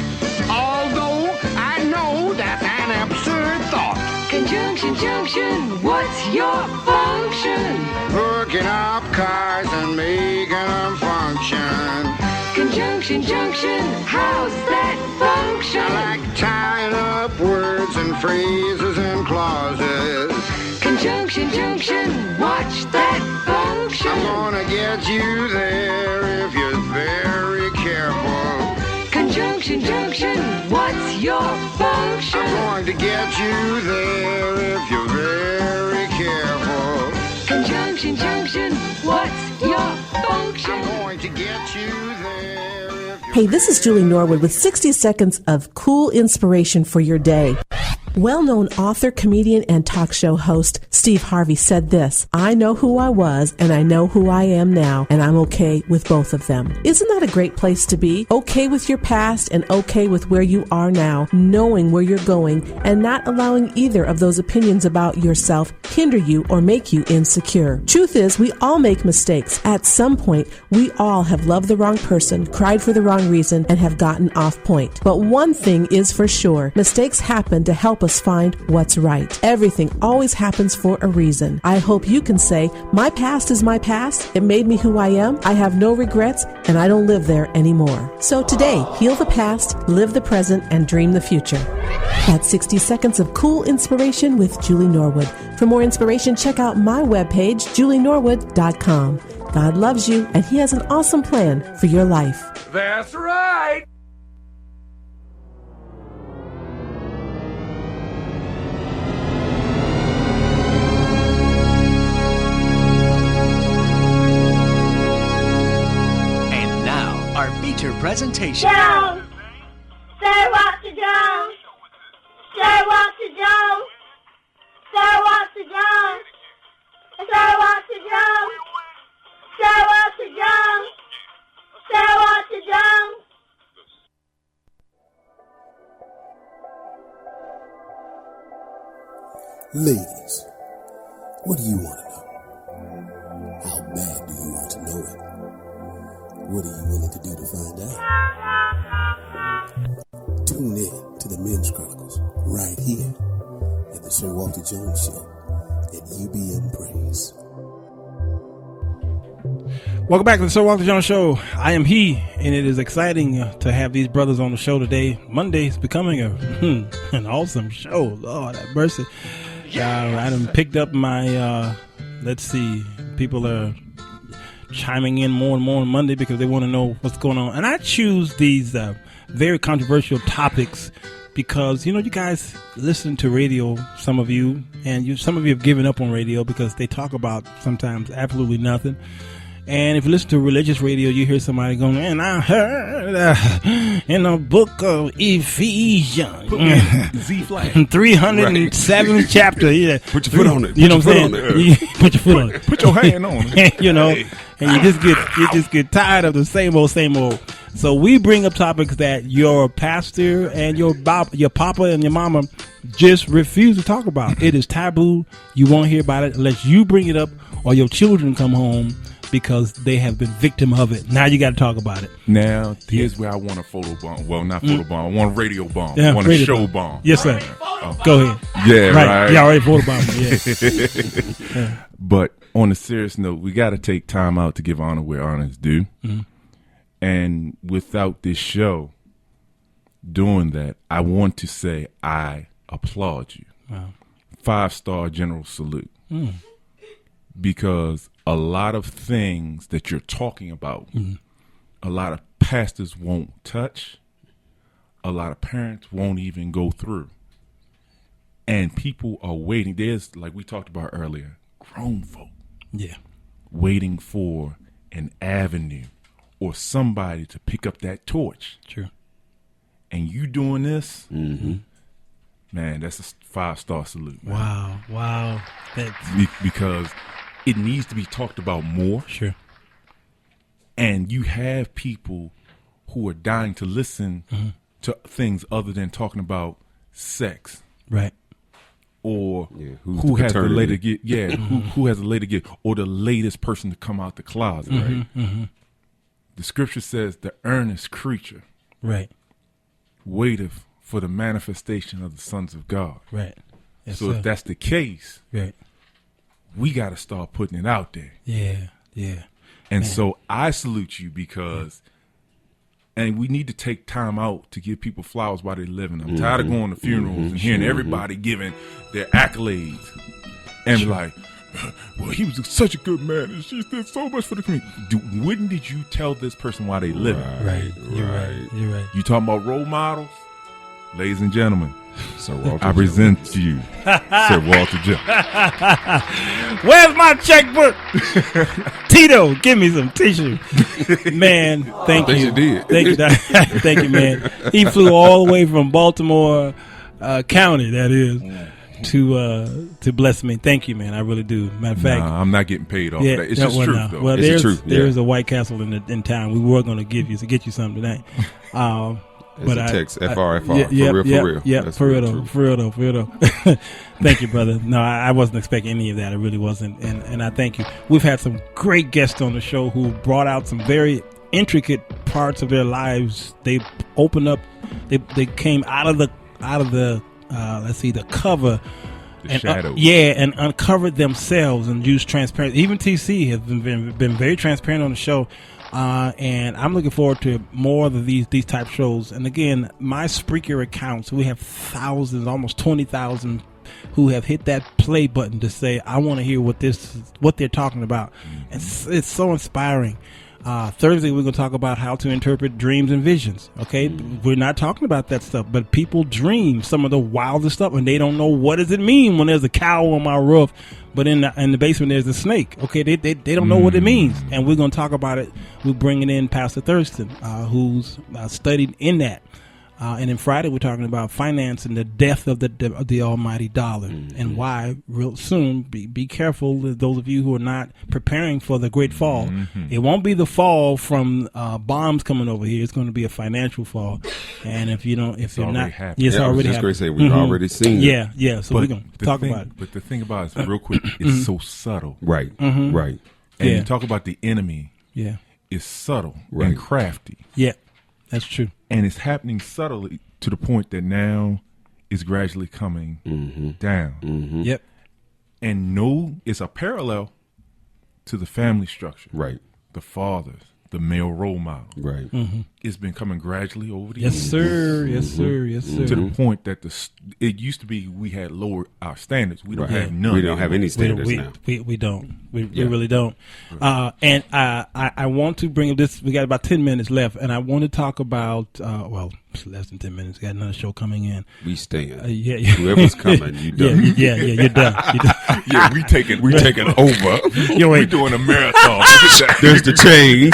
Although I know that's an absurd thought. Conjunction, junction, what's your function? Hooking up cars and making them function. Conjunction, junction, how's that function? I like tying up words and phrases and clauses. Conjunction, junction, watch that function. I'm gonna get you there if you're very careful. Conjunction, junction, what's your function? I'm going to get you there if you're very careful. Conjunction, junction, what's your function? I'm going to get you there if you're Hey, this is Julie Norwood with 60 seconds of cool inspiration for your day. Well-known author, comedian, and talk show host Steve Harvey said this: I know who I was and I know who I am now, and I'm okay with both of them. Isn't that a great place to be? Okay with your past and okay with where you are now, knowing where you're going and not allowing either of those opinions about yourself hinder you or make you insecure. Truth is, we all make mistakes. At some point, we all have loved the wrong person, cried for the wrong reason, and have gotten off point. But one thing is for sure: mistakes happen to help us find what's right. Everything always happens for a reason. I hope you can say, my past is my past. It made me who I am. I have no regrets, and I don't live there anymore. So today, heal the past, live the present, and dream the future. That's 60 seconds of cool inspiration with Julie Norwood. For more inspiration, check out my webpage, julienorwood.com. God loves you, and He has an awesome plan for your life. That's right. Our feature presentation. Jones! Sir Walter Jones! Sir Walter Jones! Sir Walter Jones! Sir Walter Jones! Sir Walter Jones! Sir Walter Jones! Ladies, what do you want to know? How bad do you want to know it? What are you willing to do to find out? Tune in to the Men's Chronicles right here at the Sir Walter Jones Show at UBM Praise. Welcome back to the Sir Walter Jones Show. I am he, and it is exciting to have these brothers on the show today. Monday's becoming an awesome show. Lord have mercy. I done picked up my Let's see. People are chiming in more and more on Monday because they want to know what's going on. And I choose these very controversial topics because, you guys listen to radio, some of you, and some of you have given up on radio because they talk about sometimes absolutely nothing. And if you listen to religious radio, you hear somebody going, and I heard in the book of Ephesians, Z-flag, 307th chapter. Yeah, put your foot on it. You know what I'm saying? Put your foot on it. Put your hand on it. And you just get tired of the same old. So we bring up topics that your pastor and your papa and your mama just refuse to talk about. It is taboo. You won't hear about it unless you bring it up or your children come home because they have been victim of it. Now you got to talk about it. Now, here's where I want a photo bomb. Well, not photo bomb. I want a radio bomb. Yeah, I want a show bomb. Yes, sir. Go ahead. Yeah, right. Yeah, already photo bomb. Yeah. But on a serious note, we got to take time out to give honor where honor is due. Mm-hmm. And without this show doing that, I want to say I applaud you. Wow. 5-star general salute. Mm. Because a lot of things that you're talking about, a lot of pastors won't touch, a lot of parents won't even go through. And people are waiting. There's, like we talked about earlier, grown folk. Yeah. Waiting for an avenue or somebody to pick up that torch. True. And you doing this, man, that's a 5-star salute. Man. Wow. Because it needs to be talked about more. Sure. And you have people who are dying to listen to things other than talking about sex. Right. Or who has the later get, who has the later get, or the latest person to come out the closet, right? Mm-hmm. The scripture says the earnest creature waiteth for the manifestation of the sons of God. Right. Yes, so sir. if that's the case, we got to start putting it out there. Yeah. And so I salute you because, and we need to take time out to give people flowers while they're living. I'm tired of going to funerals and hearing everybody giving their accolades and be like, well, he was such a good man and she did so much for the community. When did you tell this person why they living? Right. You're right. You talking about role models? Ladies and gentlemen, Sir Walter I present to you Sir Walter Jones. Where's my checkbook? Tito, give me some tissue. Man, thank you. You did. Thank you. Thank you, man. He flew all the way from Baltimore County, that is, to bless me. Thank you, man. I really do. Matter of fact, I'm not getting paid off of that. It's just truth, though. Well, it's truth. There's a White Castle in town. We were going to get you something tonight. But a text, FRFR, for real. Yeah, for real though. Thank you, brother. No, I wasn't expecting any of that. I really wasn't. And I thank you. We've had some great guests on the show who brought out some very intricate parts of their lives. They opened up. They came out of the the cover. The shadows. And uncovered themselves and used transparency. Even TC has been very transparent on the show. And I'm looking forward to more of these type shows. And again, my Spreaker accounts, we have thousands, almost 20,000 who have hit that play button to say, I want to hear what they're talking about. And it's so inspiring. Thursday, we're going to talk about how to interpret dreams and visions. Okay. We're not talking about that stuff, but people dream some of the wildest stuff and they don't know what does it mean when there's a cow on my roof, but in the basement there's a snake. Okay. They don't know what it means. And we're going to talk about it. We're bringing in Pastor Thurston, who's studied in that. And then Friday, we're talking about finance and the death of the almighty dollar and why real soon. Be careful, those of you who are not preparing for the great fall. It won't be the fall from bombs coming over here. It's going to be a financial fall. And if you're not, it's already happened. We've already seen it. Yeah. So we're going to talk about it. But the thing about it is, real quick, it's so subtle. Right. And you talk about the enemy. Yeah. It's subtle and crafty. Yeah. That's true. And it's happening subtly to the point that now it's gradually coming down. Yep. And it's a parallel to the family structure. Right. The fathers, the male role model. Right. It's been coming gradually over the Yes, years. sir. Yes, sir. Yes, sir. To the point that it used to be we had lowered our standards. We don't have none. We don't have any standards now. We don't. We really don't. And I want to bring up this. We got about 10 minutes left, and I want to talk about, less than 10 minutes. Got another show coming in. We stand. Yeah. Whoever's coming, you done. Yeah, you're done. Yeah, we taking over. We doing a marathon. There's the chains.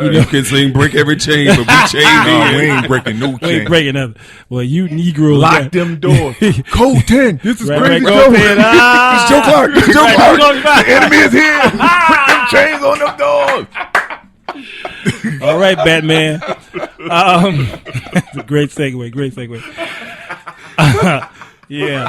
You can sing break every chain, but we chained in. We ain't breaking no chain. We ain't breaking nothing. Well, you Negroes. Lock them doors. Code 10. This is crazy. Code 10. It's Joe Clark. It's Joe Clark. The enemy is here. Put them chains on them doors. All right, Batman. That's a great segue. Yeah.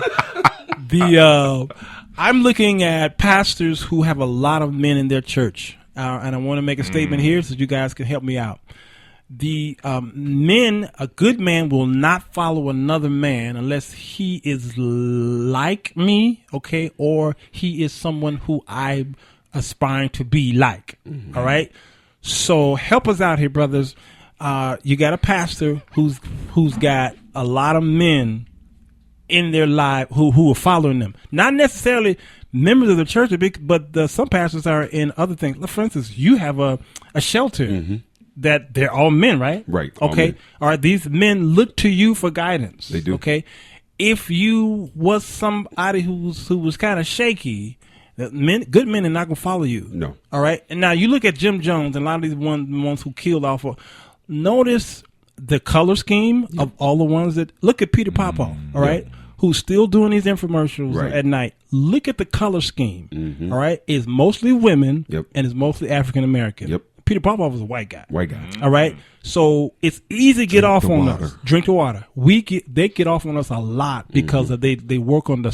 I'm looking at pastors who have a lot of men in their church. And I want to make a statement here so you guys can help me out. The a good man will not follow another man unless he is like me, okay, or he is someone who I'm aspiring to be like. All right? So help us out here, brothers. You got a pastor who's got a lot of men in their life who are following them. Not necessarily members of the church, but some pastors are in other things. For instance, you have a shelter that they're all men, right? Right. Okay. All right. These men look to you for guidance. They do. Okay. If you was somebody who was kind of shaky, good men are not going to follow you. No. All right. And now you look at Jim Jones and a lot of these ones who killed off. Notice the color scheme of all the ones that look at Peter Popoff. All right. Who's still doing these infomercials at night. Look at the color scheme. All right. It's mostly women and it's mostly African American. Yep. Peter Popoff was a white guy. Mm-hmm. All right. So it's easy to get off on us. Drink the water. They get off on us a lot because of they work on our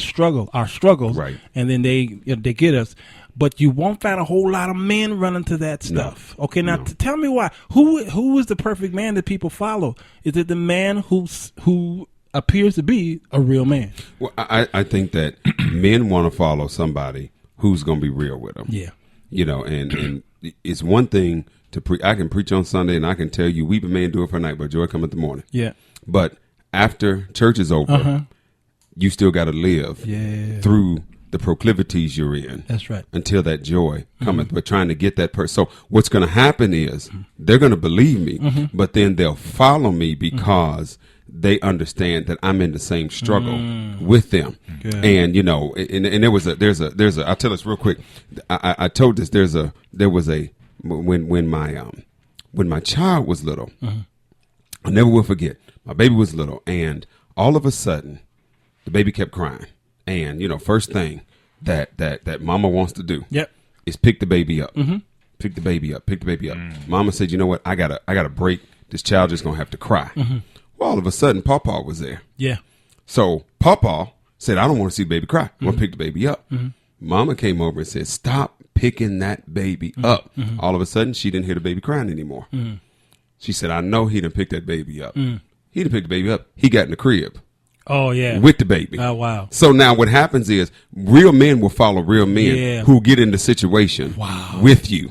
struggles. Right. And then they get us. But you won't find a whole lot of men running to that stuff. No. Okay. Now tell me why. Who is the perfect man that people follow? Is it the man who appears to be a real man? Well, I think that men want to follow somebody who's going to be real with them. Yeah. And it's one thing to I can preach on Sunday and I can tell you weeping may endure for a night, but joy cometh in the morning. Yeah. But after church is over, you still got to live through the proclivities you're in. That's right. Until that joy cometh. But trying to get that person. So what's going to happen is they're going to believe me, but then they'll follow me because they understand that I'm in the same struggle with them. Good. And and there's a I'll tell this real quick. I told this when my child was little, I never will forget. My baby was little, and all of a sudden the baby kept crying. And first thing that mama wants to do is pick the baby up. Pick the baby up. Mama said, you know what? I gotta break. This child just gonna have to cry. Well, all of a sudden, Pawpaw was there. Yeah. So Pawpaw said, I don't want to see the baby cry. I want to pick the baby up. Mama came over and said, stop picking that baby up. All of a sudden, she didn't hear the baby crying anymore. She said, I know he didn't pick that baby up. He didn't pick the baby up. He got in the crib. Oh, yeah. With the baby. Oh, wow. So now what happens is real men will follow real men who get in the situation with you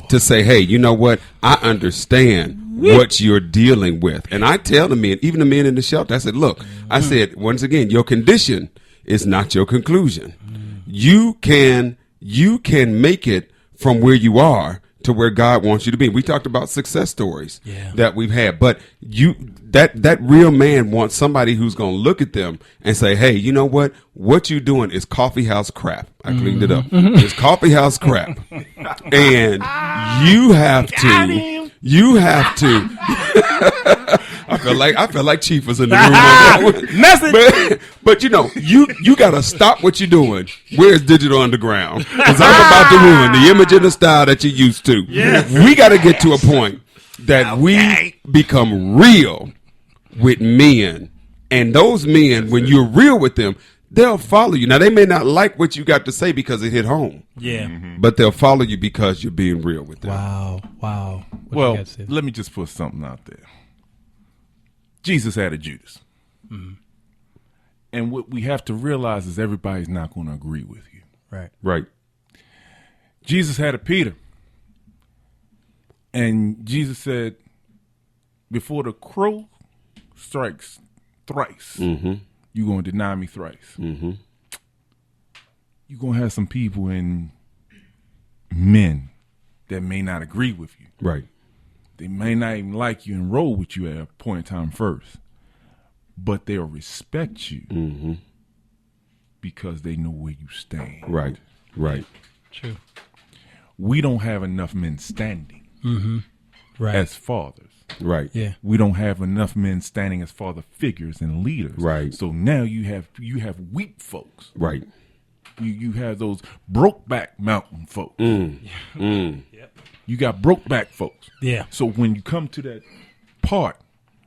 to say, hey, you know what? I understand what you're dealing with. And I tell the men, even the men in the shelter, I said, look, I said, once again, your condition is not your conclusion. You can make it from where you are to where God wants you to be. We talked about success stories that we've had, but that real man wants somebody who's going to look at them and say, hey, you know what you're doing is coffee house crap. I cleaned it up. It's coffee house crap. And you have to I feel like Chief was in the room on that one. But you got to stop what you're doing. Where's Digital Underground? Because I'm about to ruin the image and the style that you're used to. Yes. We got to get to a point that we become real with men. And those men, when you're real with them, they'll follow you. Now, they may not like what you got to say because it hit home. Yeah. But they'll follow you because you're being real with them. Wow. Well, let me just put something out there. Jesus had a Judas. And what we have to realize is everybody's not going to agree with you. Right. Right. Jesus had a Peter. And Jesus said, before the crow strikes thrice, you're going to deny me thrice. You're going to have some people and men that may not agree with you. Right. They may not even like you and roll with you at a point in time first, but they'll respect you because they know where you stand. Right. Right. True. We don't have enough men standing Right. as fathers. Right. Yeah. We don't have enough men standing as father figures and leaders. Right. So now you have weak folks. Right. You have those Brokeback Mountain folks. Yep. You got Brokeback folks. Yeah. So when you come to that part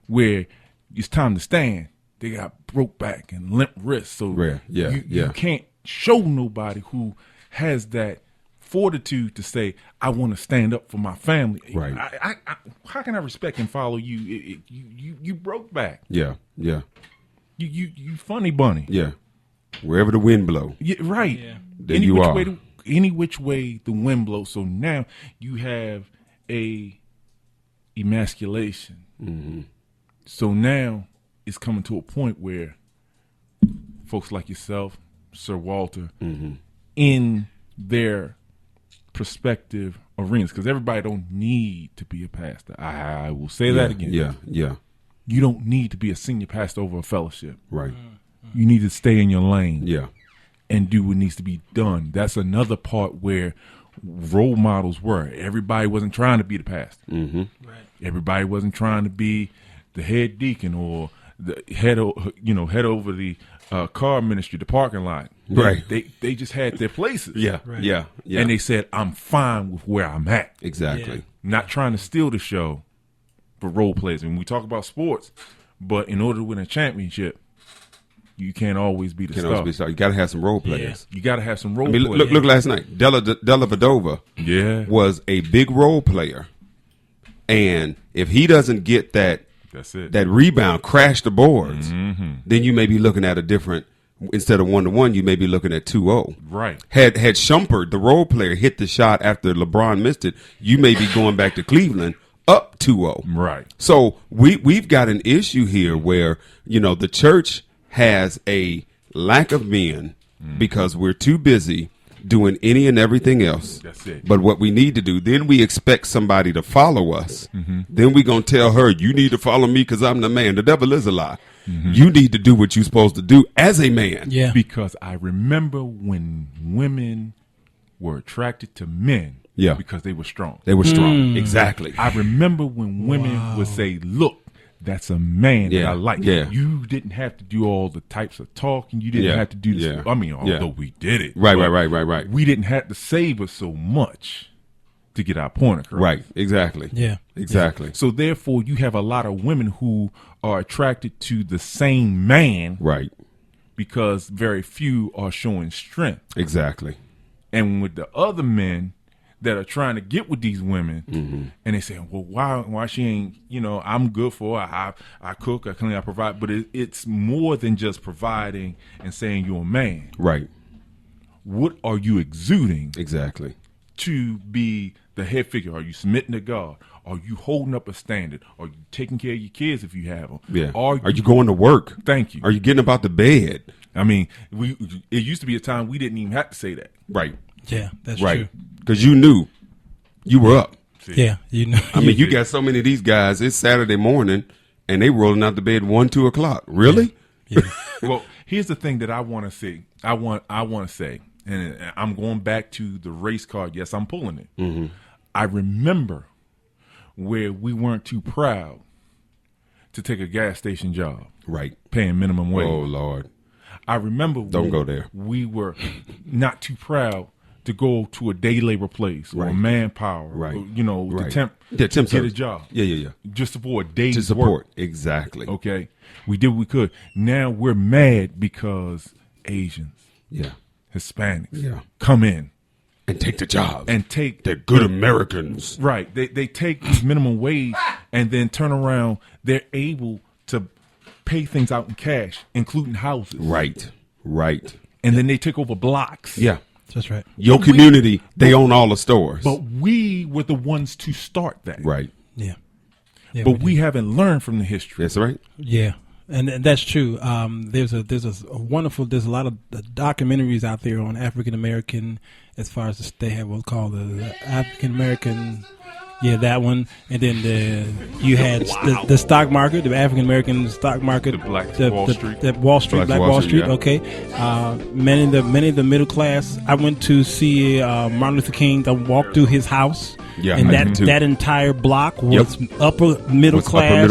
where it's time to stand, they got broke back and limp wrists. So you can't show nobody who has that fortitude to say, I want to stand up for my family. Right. I how can I respect and follow you? You broke back. Yeah. Yeah. You funny bunny. Yeah. Wherever the wind blow. Yeah, right. Yeah. There you are. Any which way the wind blows. So now you have a emasculation. So now it's coming to a point where folks like yourself, Sir Walter, in their prospective arenas, because everybody don't need to be a pastor. I will say that again. Yeah, yeah. You don't need to be a senior pastor over a fellowship. Right. You need to stay in your lane. Yeah. And do what needs to be done. That's another part where role models were. Everybody wasn't trying to be the pastor. Right. Everybody wasn't trying to be the head deacon or the head over the car ministry, the parking lot. Right. They just had their places. Yeah. Right. Yeah. Yeah. And they said, I'm fine with where I'm at. Exactly. Yeah. Not trying to steal the show for role players. And we talk about sports, but in order to win a championship, you can't always be the star. You got to have some role players. Yeah. You got to have some role players. Look last night. Della Vadova was a big role player. And if he doesn't get that rebound, crash the boards, then you may be looking at a different, instead of 1-1, you may be looking at 2-0. Right. Had Shumpert, the role player, hit the shot after LeBron missed it, you may be going back to Cleveland up 2-0. Right. So we've got an issue here where, the church has a lack of men because we're too busy doing any and everything else. That's it. But what we need to do, then we expect somebody to follow us. Then we're going to tell her, you need to follow me because I'm the man. The devil is a lie. You need to do what you're supposed to do as a man. Yeah. Because I remember when women were attracted to men because they were strong. They were strong. Exactly. I remember when women would say, look, that's a man that I like. Yeah. You didn't have to do all the types of talking. You didn't have to do this. I mean, although we did it. Right. We didn't have to savor so much to get our point across. Right. Exactly. Yeah. Exactly. So therefore, you have a lot of women who are attracted to the same man. Right. Because very few are showing strength. Exactly. And with the other men that are trying to get with these women, and they say, well, why she ain't, I'm good for her. I cook, I clean, I provide. But it's more than just providing and saying you're a man. Right. What are you exuding? Exactly. To be the head figure? Are you submitting to God? Are you holding up a standard? Are you taking care of your kids if you have them? Yeah. Are you going to work? Thank you. Are you getting up out the bed? I mean, it used to be a time we didn't even have to say that. Right. Yeah, that's right. true. Because you knew you were up. Yeah, I mean, you got so many of these guys. It's Saturday morning, and they rolling out the bed 1-2 o'clock. Really? Yeah. Well, here's the thing that I want to say. I want to say, and I'm going back to the race card. Yes, I'm pulling it. I remember where we weren't too proud to take a gas station job. Right. Paying minimum wage. Oh, Lord. I remember. Don't go there. We were not too proud to go to a day labor place or manpower, right? Or, to temp to get a job. Yeah. Just for a day's to support work. Exactly. Okay, we did what we could. Now we're mad because Asians, Hispanics, come in and take the job and take. They're good Americans, right? They take these minimum wage and then turn around. They're able to pay things out in cash, including houses. Right. And then they take over blocks. Yeah. That's right. Your community, they own all the stores. But we were the ones to start that. Right. Yeah. But we haven't learned from the history. That's right. Yeah. And that's true. There's a lot of documentaries out there on African American, as far as they have what's called the African American. Yeah, that one, and then you had the stock market, the African American stock market, the Black Wall Street, Black Wall Street. Yeah. Okay, many of the middle class. I went to see Martin Luther King. I walked through his house. Yeah, and that entire block was upper middle class.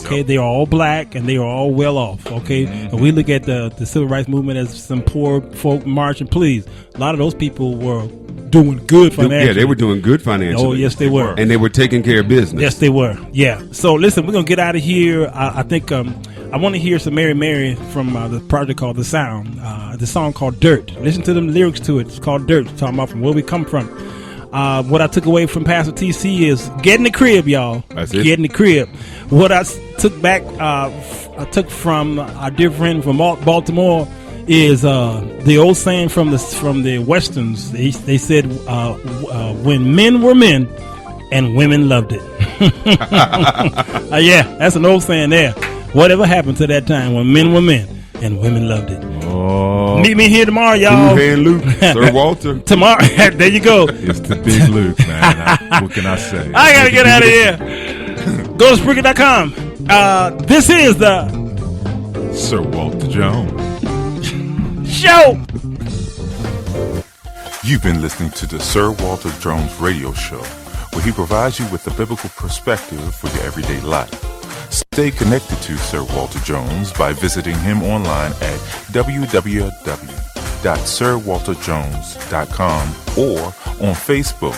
Okay, they are all black and they are all well off. Okay, and we look at the civil rights movement as some poor folk marching. Please, a lot of those people were doing good financially. Yeah, they were doing good financially. Oh, yes, they were. And they were taking care of business. Yes, they were. Yeah. So, listen, we're going to get out of here. I think I want to hear some Mary Mary from the project called The Sound. The song called Dirt. Listen to the lyrics to it. It's called Dirt. It's talking about from where we come from. What I took away from Pastor TC is get in the crib, y'all. That's it. Get in the crib. What I took back, I took from our dear friend from Baltimore is the old saying from the Westerns. They said when men were men and women loved it. Yeah, that's an old saying there. Whatever happened to that time when men were men and women loved it? Oh. Meet me here tomorrow, y'all. Two-hand Luke, Sir Walter. Tomorrow, there you go. It's the Big Luke, man. What can I say? I gotta get out of here. Go to Spreaker.com. This is the Sir Walter Jones Show. You've been listening to the Sir Walter Jones Radio Show, where he provides you with a biblical perspective for your everyday life. Stay connected to Sir Walter Jones by visiting him online at www.sirwalterjones.com or on Facebook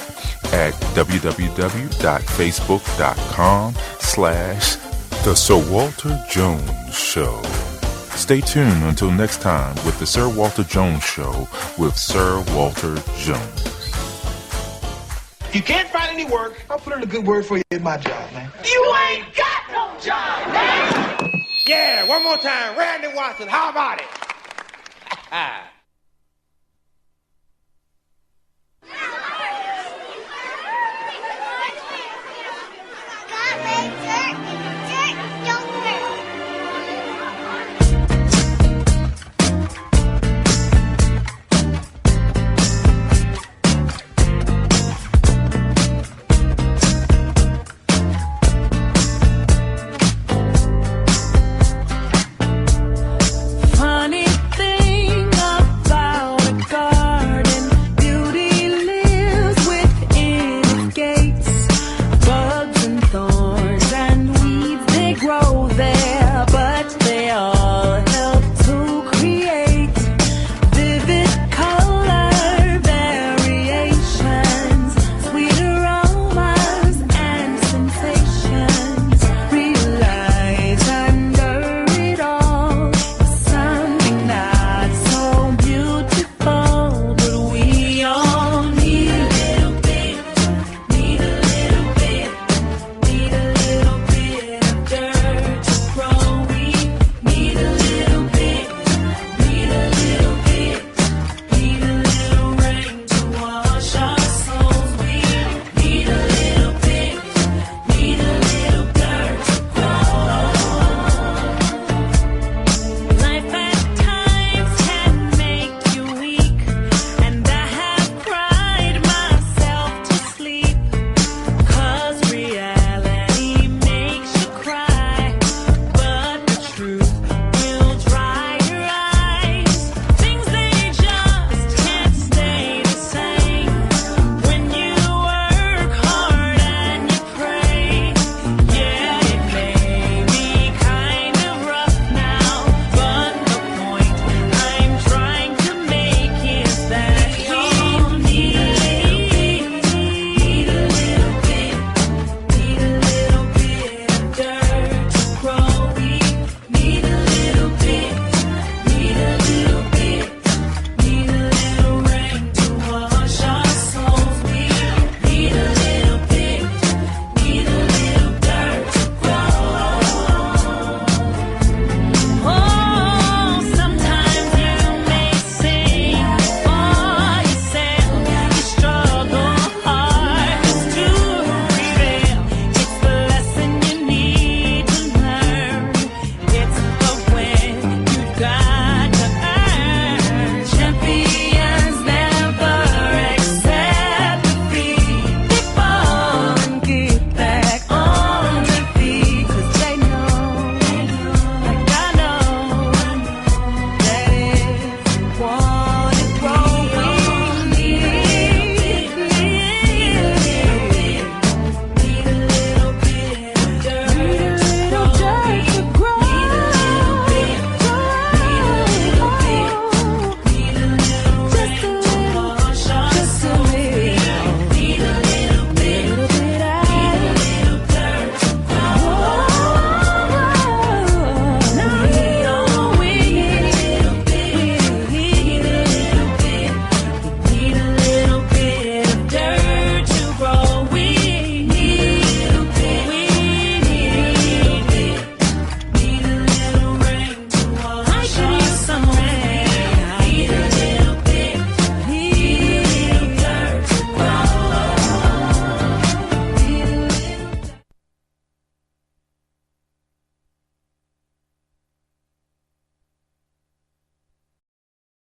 at www.facebook.com/The Sir Walter Jones Show. Stay tuned until next time with the Sir Walter Jones Show with Sir Walter Jones. If you can't find any work, I'll put in a good word for you at my job, man. You ain't got no job, man! Yeah, one more time. Randy Watson, how about it?